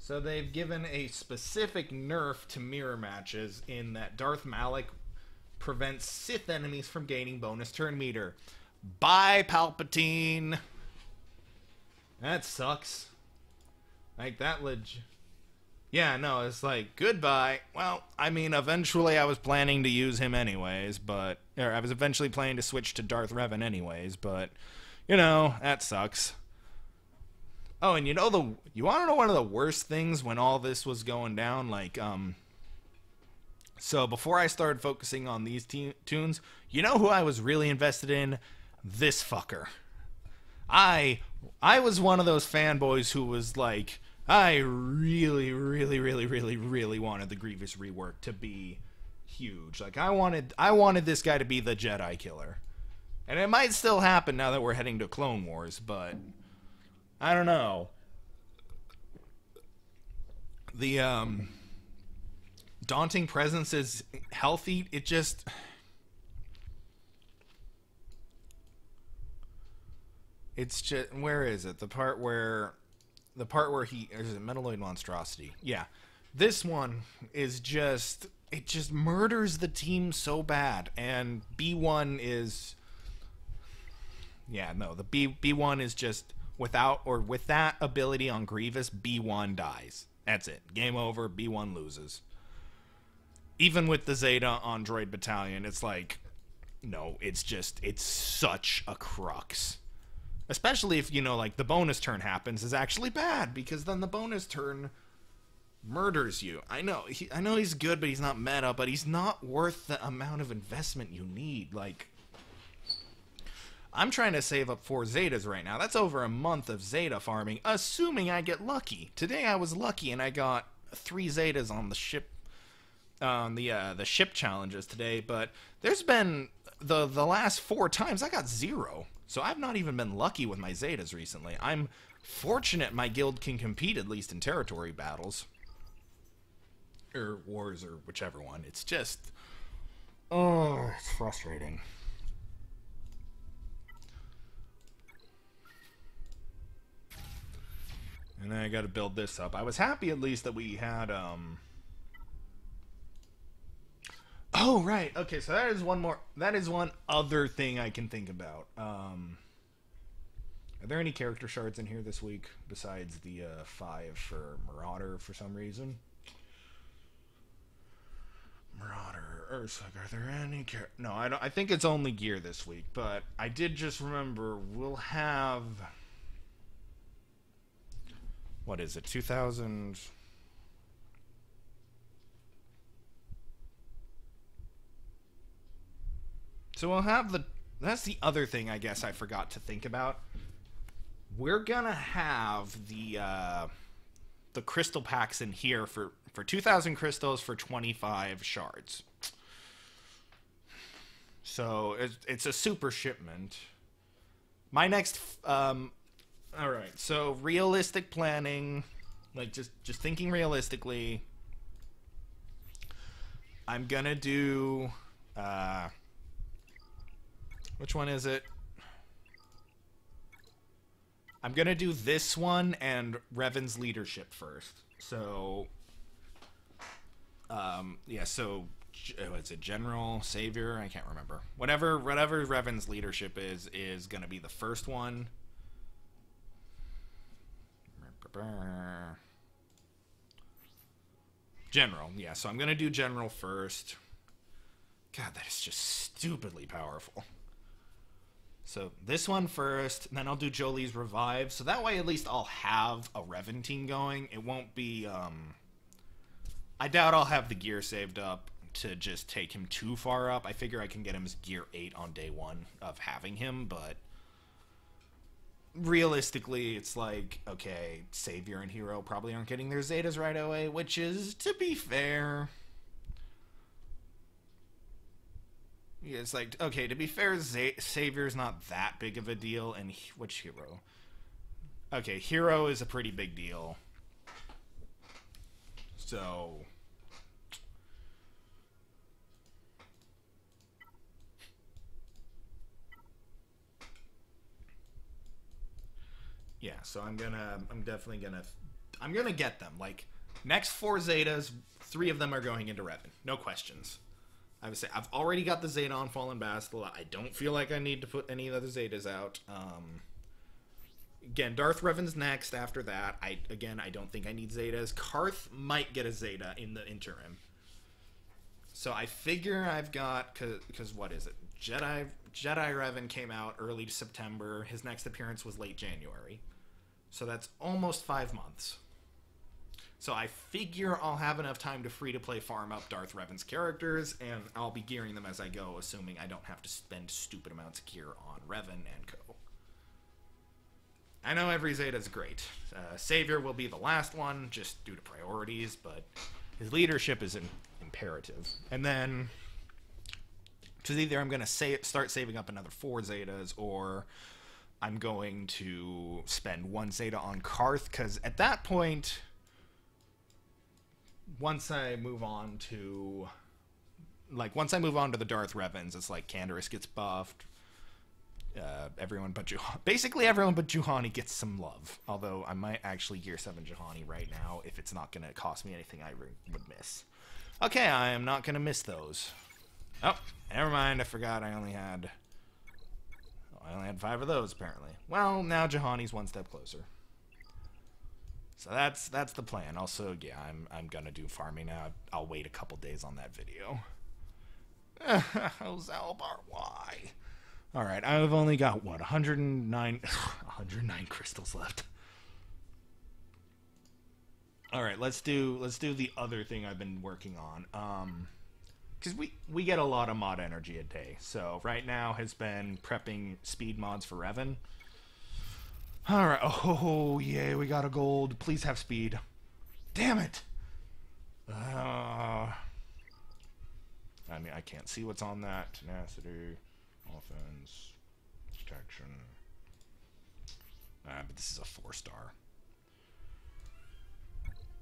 they've given a specific nerf to mirror matches in that Darth Malak prevents Sith enemies from gaining bonus turn meter. Bye, Palpatine! That sucks. Like, that yeah, no, it's like, goodbye. Well, I mean, eventually I was planning to use him anyways, but... Or I was eventually planning to switch to Darth Revan anyways, but... You know, that sucks. Oh, and you want to know one of the worst things when all this was going down? Like, so before I started focusing on these toons, you know who I was really invested in? This fucker. I was one of those fanboys who was like, I really wanted the Grievous rework to be huge. Like, I wanted this guy to be the Jedi killer. And it might still happen now that we're heading to Clone Wars, but I don't know. The daunting presence is healthy. It just... It's just... Where is it? The part where he... Is it Metaloid Monstrosity? Yeah. This one is just... It just murders the team so bad. And B1 is... Yeah, no, the B1 is just with that ability on Grievous, B1 dies. That's it. Game over, B1 loses. Even with the Zeta on Droid Battalion, it's like no, it's such a crux. Especially if, you know, like, the bonus turn happens is actually bad, because then the bonus turn murders you. I know he's good, but he's not meta, but he's not worth the amount of investment you need. Like, I'm trying to save up 4 Zetas right now. That's over a month of Zeta farming, assuming I get lucky. Today I was lucky and I got 3 Zetas on the ship, the ship challenges today, but there's been the last 4 times I got 0. So I've not even been lucky with my Zetas recently. I'm fortunate my guild can compete at least in territory battles. Or wars, or whichever one. It's just... oh, it's frustrating. And then I gotta build this up. I was happy at least that we had, oh, right. Okay, so that is one other thing I can think about. Are there any character shards in here this week besides the 5 for Marauder for some reason? Marauder, Ursak, are there any no, I think it's only gear this week, but I did just remember we'll have... what is it, 2000... so we'll have the... that's the other thing I guess I forgot to think about. We're gonna have the crystal packs in here for 2,000 crystals for 25 shards. So it's a super shipment. My next... alright, so realistic planning, like just thinking realistically, I'm gonna do... which one is it? I'm gonna do this one and Revan's leadership first. So, yeah, so, what's it, General, Savior? I can't remember. Whatever Revan's leadership is gonna be the first one. General, yeah, so I'm gonna do General first. God, that is just stupidly powerful. So this one first, and then I'll do Jolie's Revive. So that way at least I'll have a Revan team going. It won't be, I doubt I'll have the gear saved up to just take him too far up. I figure I can get him as gear 8 on day 1 of having him, but realistically it's like, okay, Savior and Hero probably aren't getting their Zetas right away, which is, to be fair... yeah, it's like, okay, to be fair, Savior's not that big of a deal, and which Hero? Okay, Hero is a pretty big deal. So... yeah, so I'm definitely gonna get them. Like, next 4 Zetas, 3 of them are going into Revan. No questions. I would say I've already got the Zeta on Fallen Bastila. I don't feel like I need to put any other Zetas out. Again, Darth Revan's next after that. I don't think I need Zetas. Karth might get a Zeta in the interim. So I figure I've got... because what is it? Jedi Revan came out early September. His next appearance was late January. So that's almost 5 months. So I figure I'll have enough time to free-to-play farm up Darth Revan's characters, and I'll be gearing them as I go, assuming I don't have to spend stupid amounts of gear on Revan and co. I know every Zeta's great. Savior will be the last one, just due to priorities, but his leadership is imperative. And then, because either I'm going to start saving up another 4 Zetas, or I'm going to spend 1 Zeta on Karth, because at that point... once I move on to the Darth Revans, it's like Canderous gets buffed. Everyone but basically everyone but Juhani gets some love. Although I might actually gear 7 Juhani right now if it's not going to cost me anything I would miss. Okay, I am not going to miss those. Oh, never mind. I forgot I only had 5 of those apparently. Well, now Juhani's one step closer. So that's the plan. Also, yeah, I'm gonna do farming now. I'll wait a couple days on that video. Oh, Zalbar, why? Alright, I've only got, what, 109... 109 crystals left. Alright, let's do the other thing I've been working on. Because we get a lot of mod energy a day. So right now has been prepping speed mods for Revan. Alright, oh, yay, we got a gold. Please have speed. Damn it! I mean, I can't see what's on that. Tenacity, offense, protection. But this is a 4-star.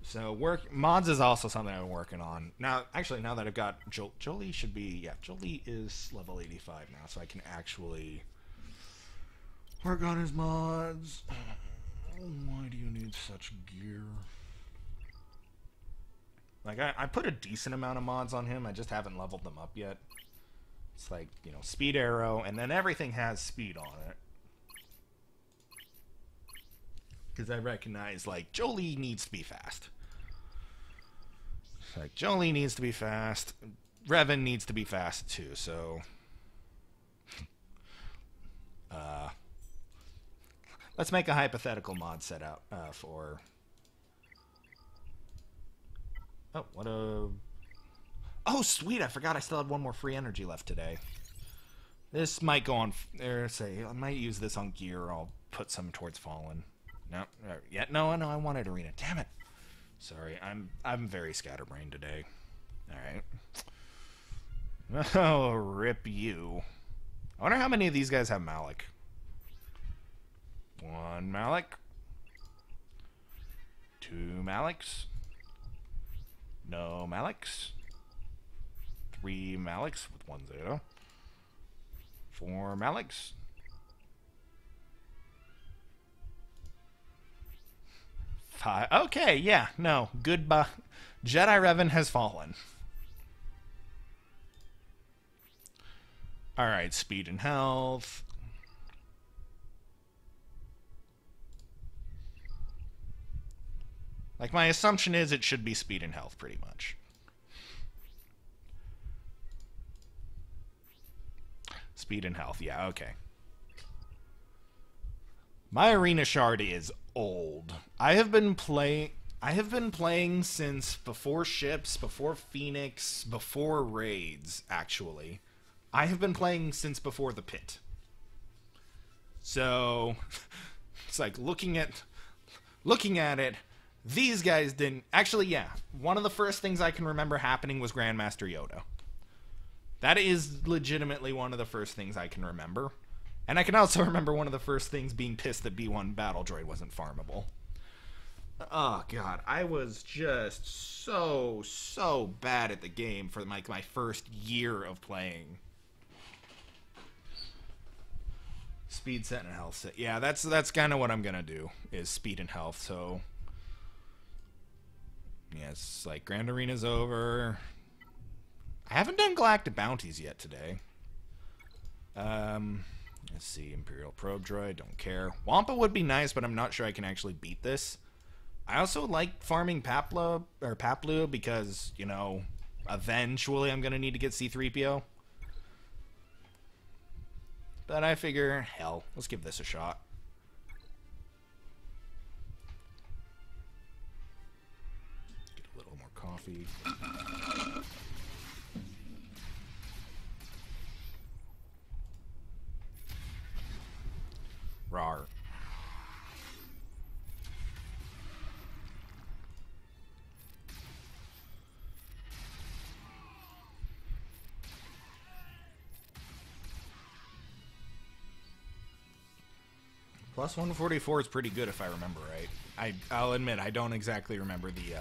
So mods is also something I'm working on. Now, actually, now that I've got Jolie should be, yeah, Jolie is level 85 now, so I can actually work on his mods. Why do you need such gear? Like, I put a decent amount of mods on him, I just haven't leveled them up yet. It's like, you know, speed arrow, and then everything has speed on it. Because I recognize, like, Jolie needs to be fast. Like, Jolie needs to be fast. Revan needs to be fast, too, so... let's make a hypothetical mod set out for... Oh, what a... Oh, sweet! I forgot I still had one more free energy left today. This might go on... say, I might use this on gear. I'll put some towards Fallen. No, yeah, no, I wanted Arena. Damn it! Sorry, I'm very scatterbrained today. All right. Oh, rip you. I wonder how many of these guys have Malik. 1 Malik. 2 Maliks. No Maliks. 3 Maliks with 1 Zeta. 4 Maliks. 5. Okay, yeah, no. Goodbye. Jedi Revan has fallen. Alright, speed and health. Like, my assumption is it should be speed and health, pretty much. Speed and health, yeah, okay. My arena shard is old. I have been playing since before ships, before Phoenix, before raids, actually. I have been playing since before the pit. So it's like looking at it, these guys didn't actually, yeah. One of the first things I can remember happening was Grandmaster Yoda. That is legitimately one of the first things I can remember. And I can also remember one of the first things being pissed that B1 Battle Droid wasn't farmable. Oh, God. I was just so bad at the game for my first year of playing. Speed set and health set. Yeah, that's kind of what I'm going to do, is speed and health. So, yeah, it's like Grand Arena's over. I haven't done Galactic Bounties yet today. Let's see, Imperial Probe Droid, don't care. Wampa would be nice, but I'm not sure I can actually beat this. I also like farming Paplu because, you know, eventually I'm going to need to get C-3PO. But I figure, hell, let's give this a shot. Get a little more coffee. Rawr. Plus 144 is pretty good if I remember right. I'll admit I don't exactly remember the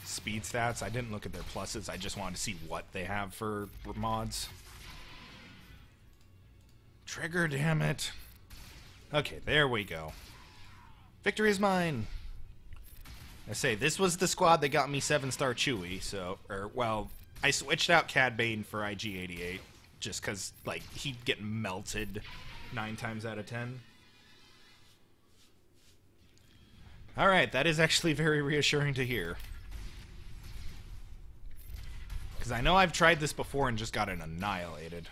speed stats. I didn't look at their pluses. I just wanted to see what they have for mods. Trigger, damn it. Okay, there we go. Victory is mine. I say, this was the squad that got me 7-star Chewie, so, well, I switched out Cad Bane for IG-88, just because, like, he'd get melted 9 times out of 10. Alright, that is actually very reassuring to hear. Because I know I've tried this before and just got it annihilated.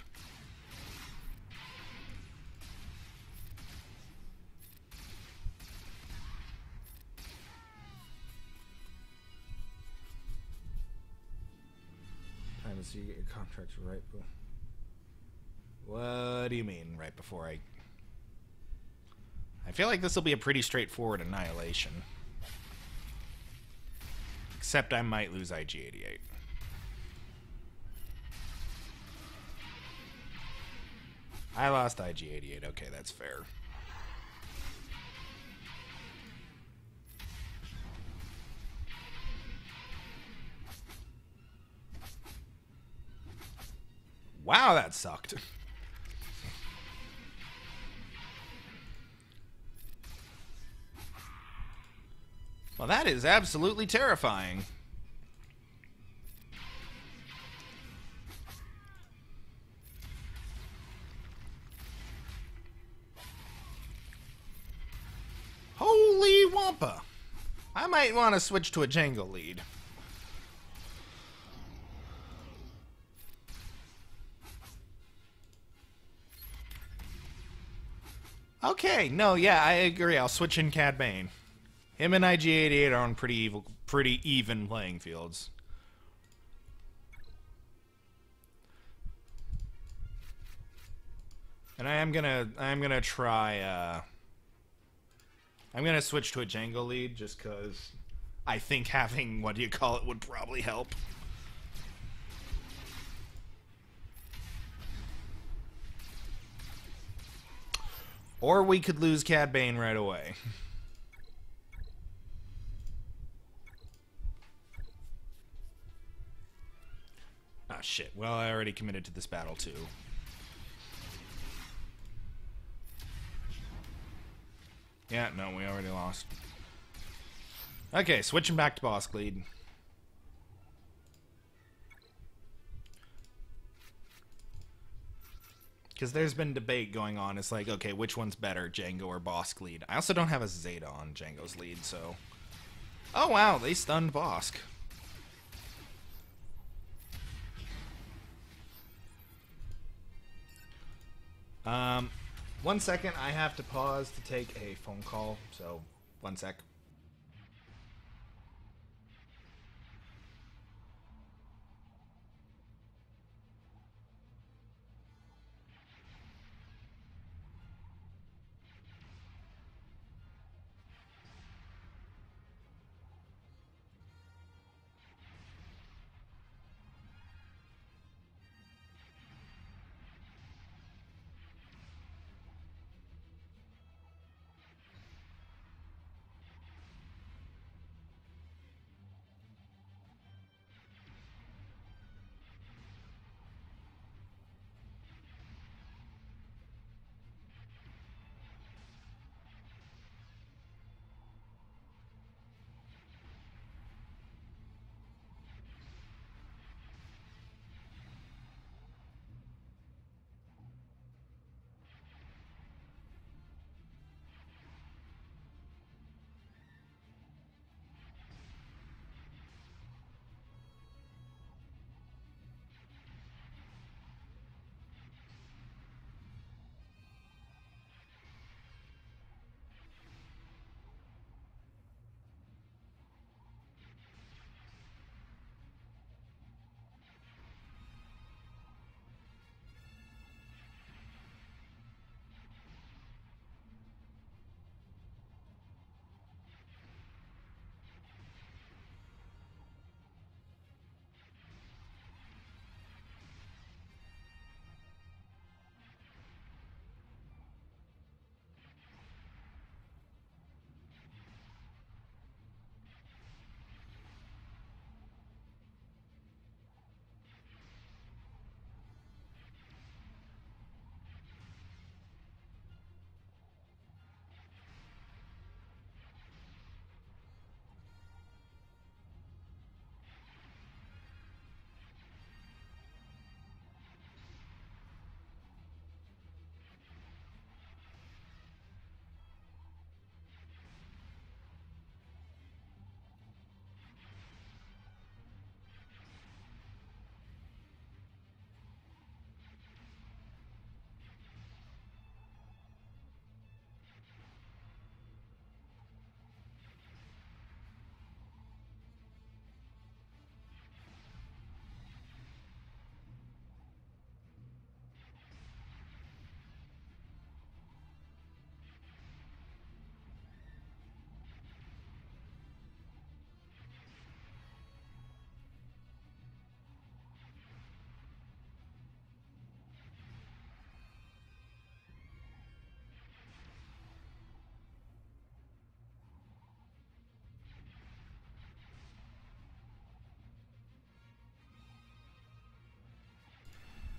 Time to see you get your contracts right. What do you mean, right before I feel like this will be a pretty straightforward annihilation. Except I might lose IG-88. I lost IG-88. Okay, that's fair. Wow, that sucked. Well, that is absolutely terrifying. Holy Wampa! I might want to switch to a Django lead. Okay, no, yeah, I agree. I'll switch in Cad Bane. Him and IG-88 are on pretty even playing fields. And I'm gonna try. I'm gonna switch to a Django lead just because I think having would probably help. Or we could lose Cad Bane right away. Ah, shit. Well, I already committed to this battle, too. Yeah, no, we already lost. Okay, switching back to boss lead. Because there's been debate going on. It's like, okay, which one's better, Django or Bosk lead? I also don't have a Zeta on Django's lead, so... Oh, wow, they stunned Bosk. One second, I have to pause to take a phone call, so 1 sec.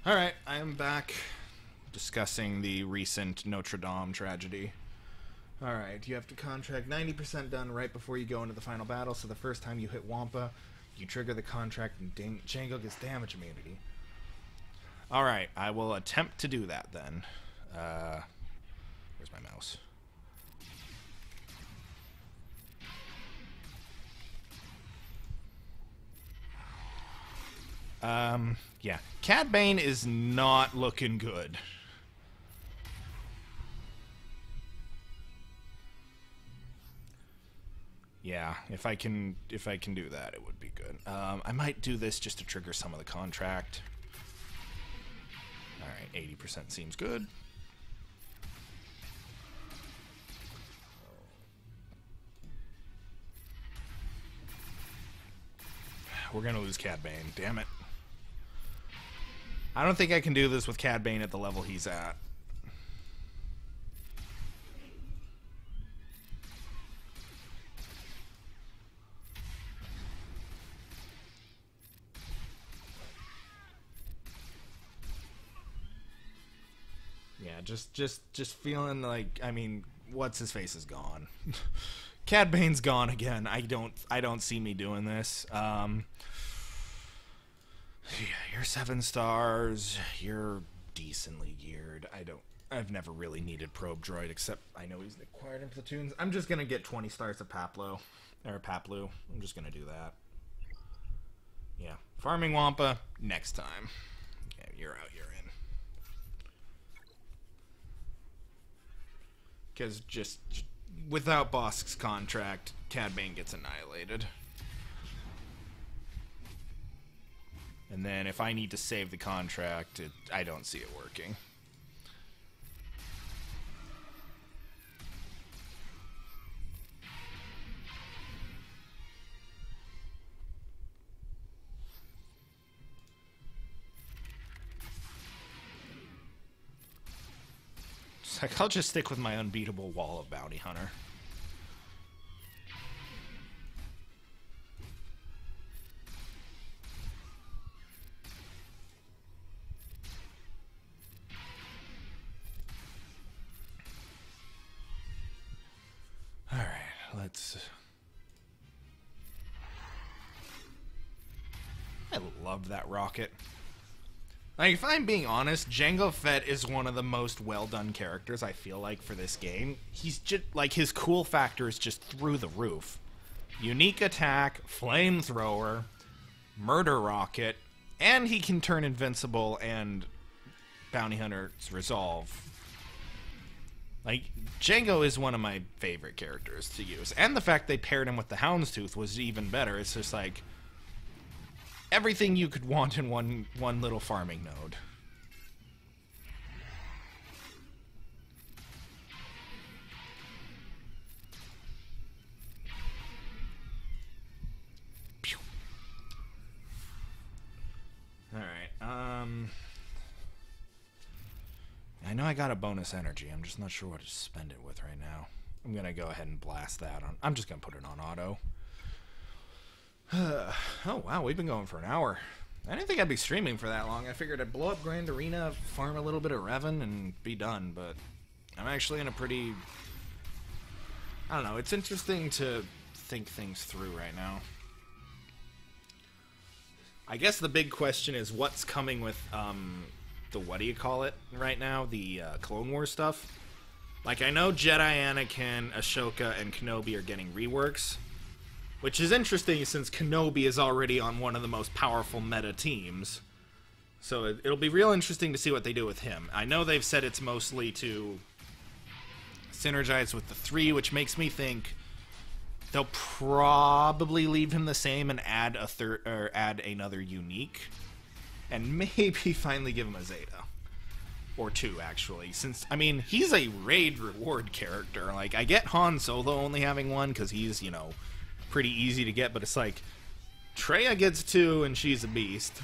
Alright, I am back discussing the recent Notre Dame tragedy. Alright, you have to contract 90% done right before you go into the final battle, so the first time you hit Wampa, you trigger the contract and Django gets damage immunity. Alright, I will attempt to do that then. Where's my mouse? Yeah. Cad Bane is not looking good. Yeah, if I can do that, it would be good. I might do this just to trigger some of the contract. Alright, 80% seems good. We're gonna lose Cad Bane, damn it. I don't think I can do this with Cad Bane at the level he's at. Yeah, just feeling like, I mean, what's his face is gone. Cad Bane's gone again. I don't see me doing this. Yeah, you're 7 stars. You're decently geared. I've never really needed Probe Droid, except I know he's acquired in platoons. I'm just gonna get 20 stars of Paplu. I'm just gonna do that. Yeah. Farming Wampa next time. Yeah, you're out, you're in. Because just without Bosk's contract, Cad Bane gets annihilated. And then if I need to save the contract, I don't see it working. It's like, I'll just stick with my unbeatable wall of Bounty Hunter. I love that rocket. Like, if I'm being honest, Jango Fett is one of the most well-done characters, I feel like, for this game. He's just, like, his cool factor is just through the roof. Unique attack, flamethrower, murder rocket, and he can turn invincible and Bounty Hunter's resolve. Like, Jango is one of my favorite characters to use. And the fact they paired him with the Houndstooth was even better. It's just like everything you could want in one little farming node. Pew. All right. I know I got a bonus energy. I'm just not sure what to spend it with right now. I'm going to go ahead and blast that on. I'm just going to put it on auto. Oh, wow. We've been going for an hour. I didn't think I'd be streaming for that long. I figured I'd blow up Grand Arena, farm a little bit of Revan, and be done. But I'm actually in a pretty... I don't know. It's interesting to think things through right now. I guess the big question is what's coming with... the what do you call it right now, the Clone Wars stuff. Like, I know Jedi Anakin, Ahsoka, and Kenobi are getting reworks, which is interesting since Kenobi is already on one of the most powerful meta teams. So it'll be real interesting to see what they do with him. I know they've said it's mostly to synergize with the 3, which makes me think they'll probably leave him the same and add add another unique. And maybe finally give him a Zeta. Or 2, actually. Since, I mean, he's a raid reward character. Like, I get Han Solo only having 1, because he's, you know, pretty easy to get. But it's like, Traya gets 2, and she's a beast.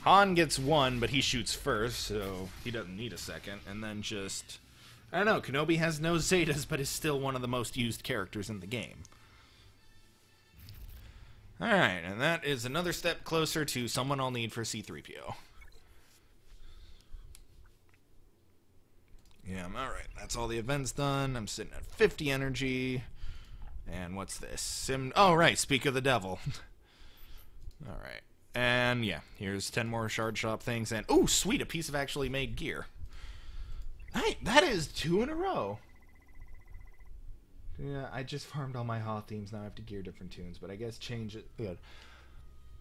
Han gets 1, but he shoots first, so he doesn't need a second. And then just, I don't know, Kenobi has no Zetas, but is still one of the most used characters in the game. Alright, and that is another step closer to someone I'll need for C-3PO. that's all the events done. I'm sitting at 50 energy. And what's this? Oh, right. Speak of the devil. All right. And, yeah. Here's 10 more shard shop things. And, ooh, sweet. A piece of actually made gear. That is 2 in a row. Yeah, I just farmed all my Hoth themes. Now I have to gear different tunes. But I guess change it. Good.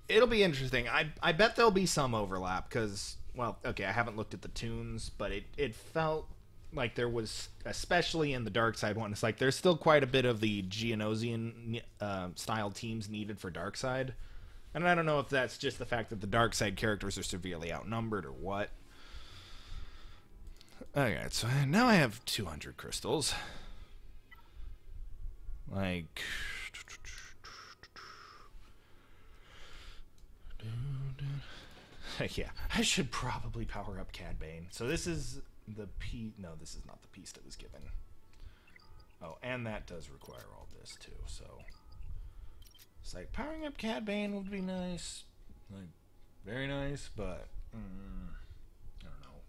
It'll be interesting. I bet there'll be some overlap. Because, well, okay, I haven't looked at the tunes. But it felt like there was, especially in the dark side one, it's like there's still quite a bit of the Geonosian style teams needed for dark side, and I don't know if that's just the fact that the dark side characters are severely outnumbered or what. Okay, so now I have 200 crystals. Like, yeah, I should probably power up Cad Bane. So this is the no, this is not the piece that was given. Oh, and that does require all this too, so it's like powering up Cad Bane would be nice, like very nice, but I don't know.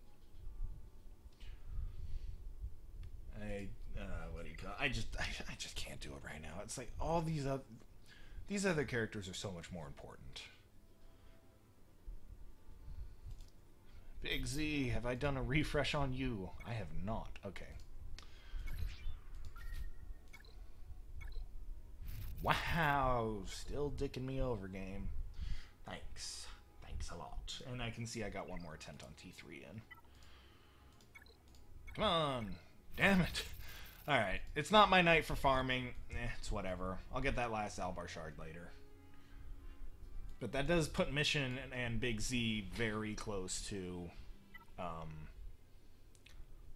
What do you call it? I just can't do it right now. It's like all these other characters are so much more important. Big Z, have I done a refresh on you? I have not. Okay. Wow, still dicking me over, game. Thanks. Thanks a lot. And I can see I got one more attempt on T3 in. Come on. Damn it. Alright, it's not my night for farming. It's whatever. I'll get that last Albar shard later. But that does put Mission and Big Z very close to,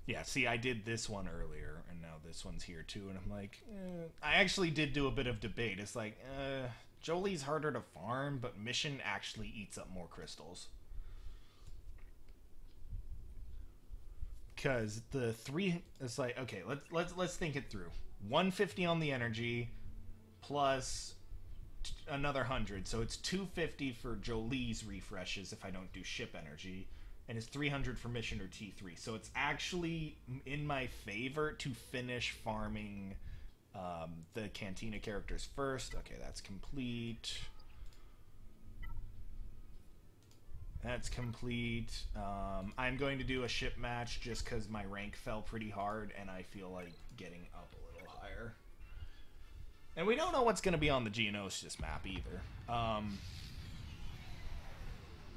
yeah, see, I did this one earlier, and now this one's here too, and I'm like, I actually did do a bit of debate. It's like, Jolie's harder to farm, but Mission actually eats up more crystals. Because the 3, it's like, okay, let's think it through. 150 on the energy, plus another 100, so it's 250 for Jolie's refreshes if I don't do ship energy, and it's 300 for Mission or T3. So it's actually in my favor to finish farming the Cantina characters first. Okay, that's complete. That's complete. I'm going to do a ship match just because my rank fell pretty hard and I feel like getting up a little higher. And we don't know what's going to be on the Geonosis map either.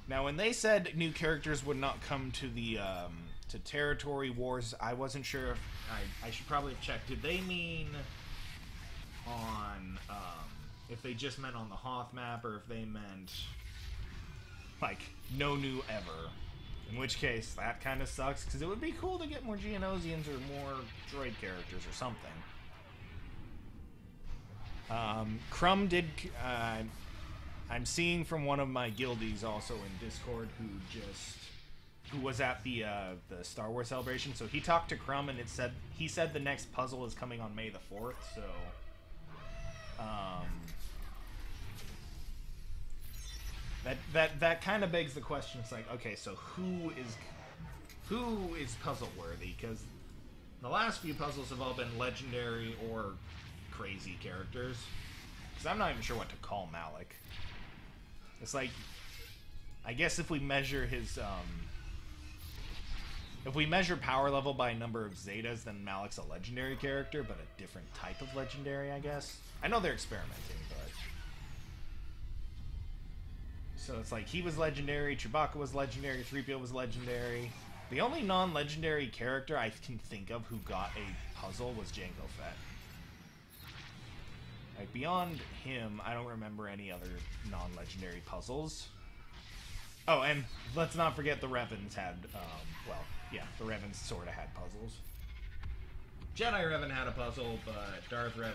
Now, when they said new characters would not come to the to Territory Wars, I wasn't sure if I should probably have checked. Did they mean on if they just meant on the Hoth map, or if they meant like no new ever? In which case, that kind of sucks because it would be cool to get more Geonosians or more droid characters or something. Crumb did. I'm seeing from one of my guildies also in Discord who was at the Star Wars celebration. So he talked to Crumb and he said the next puzzle is coming on May the 4th. So that kind of begs the question. It's like, okay, so who is puzzle worthy? Because the last few puzzles have all been legendary or crazy characters. Because I'm not even sure what to call Malik. It's like, I guess if we measure his, if we measure power level by number of Zetas, then Malik's a legendary character, but a different type of legendary, I guess. I know they're experimenting, but... So it's like, he was legendary, Chewbacca was legendary, 3PO was legendary. The only non-legendary character I can think of who got a puzzle was Jango Fett. Like, beyond him, I don't remember any other non-legendary puzzles. Oh, and let's not forget the Revans had, well, yeah, the Revans sort of had puzzles. Jedi Revan had a puzzle, but Darth Revan,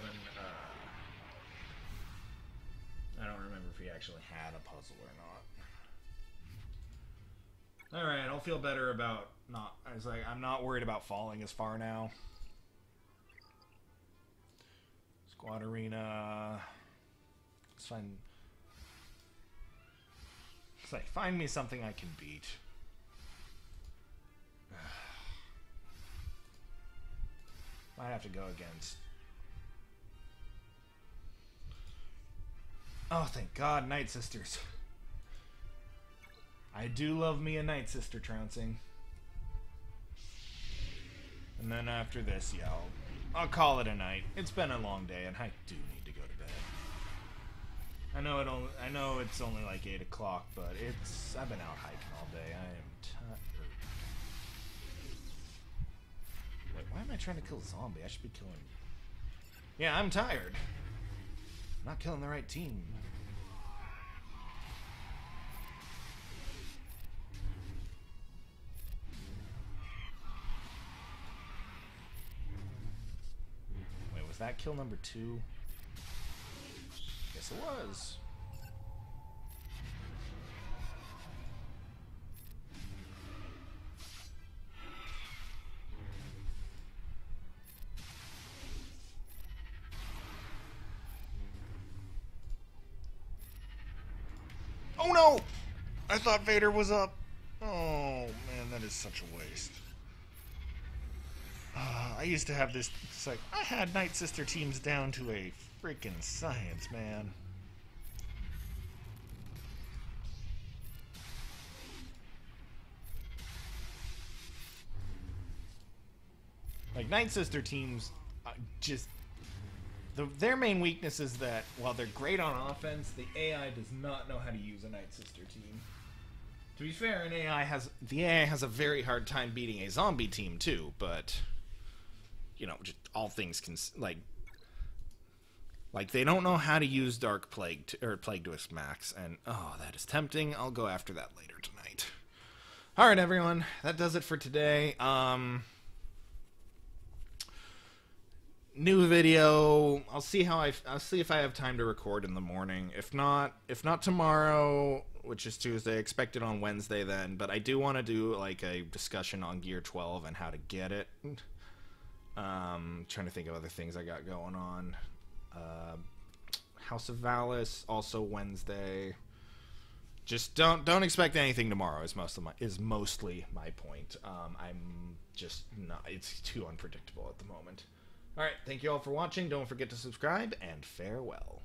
I don't remember if he actually had a puzzle or not. Alright, I'll feel better about I was like, I'm not worried about falling as far now. Squad Arena. Let's find... It's like, find me something I can beat. Might have to go against... Oh, thank God, Night Sisters. I do love me a Night Sister trouncing. And then after this, yeah, I'll call it a night. It's been a long day, and I do need to go to bed. I know it's only like 8 o'clock, but I've been out hiking all day. I am tired. Wait, why am I trying to kill a zombie? I should be killing... Yeah, I'm tired. I'm not killing the right team. Wait, was that kill number 2? Yes, it was. Oh no! I thought Vader was up. Oh man, that is such a waste. I used to have this. It's like I had Night Sister teams down to a freaking science, man. Like Night Sister teams, just their main weakness is that while they're great on offense, the AI does not know how to use a Night Sister team. To be fair, the AI has a very hard time beating a zombie team too, but you know, just all things can like they don't know how to use Dark Plague or Plague Twist Max, and oh, that is tempting. I'll go after that later tonight. All right, everyone, that does it for today. New video. I'll see if I have time to record in the morning. If not tomorrow, which is Tuesday, expect it on Wednesday then. But I do want to do like a discussion on Gear 12 and how to get it. Trying to think of other things I got going on. House of Valis also Wednesday. Just don't expect anything tomorrow. Is mostly my point. I'm just not. It's too unpredictable at the moment. All right, thank you all for watching. Don't forget to subscribe, and farewell.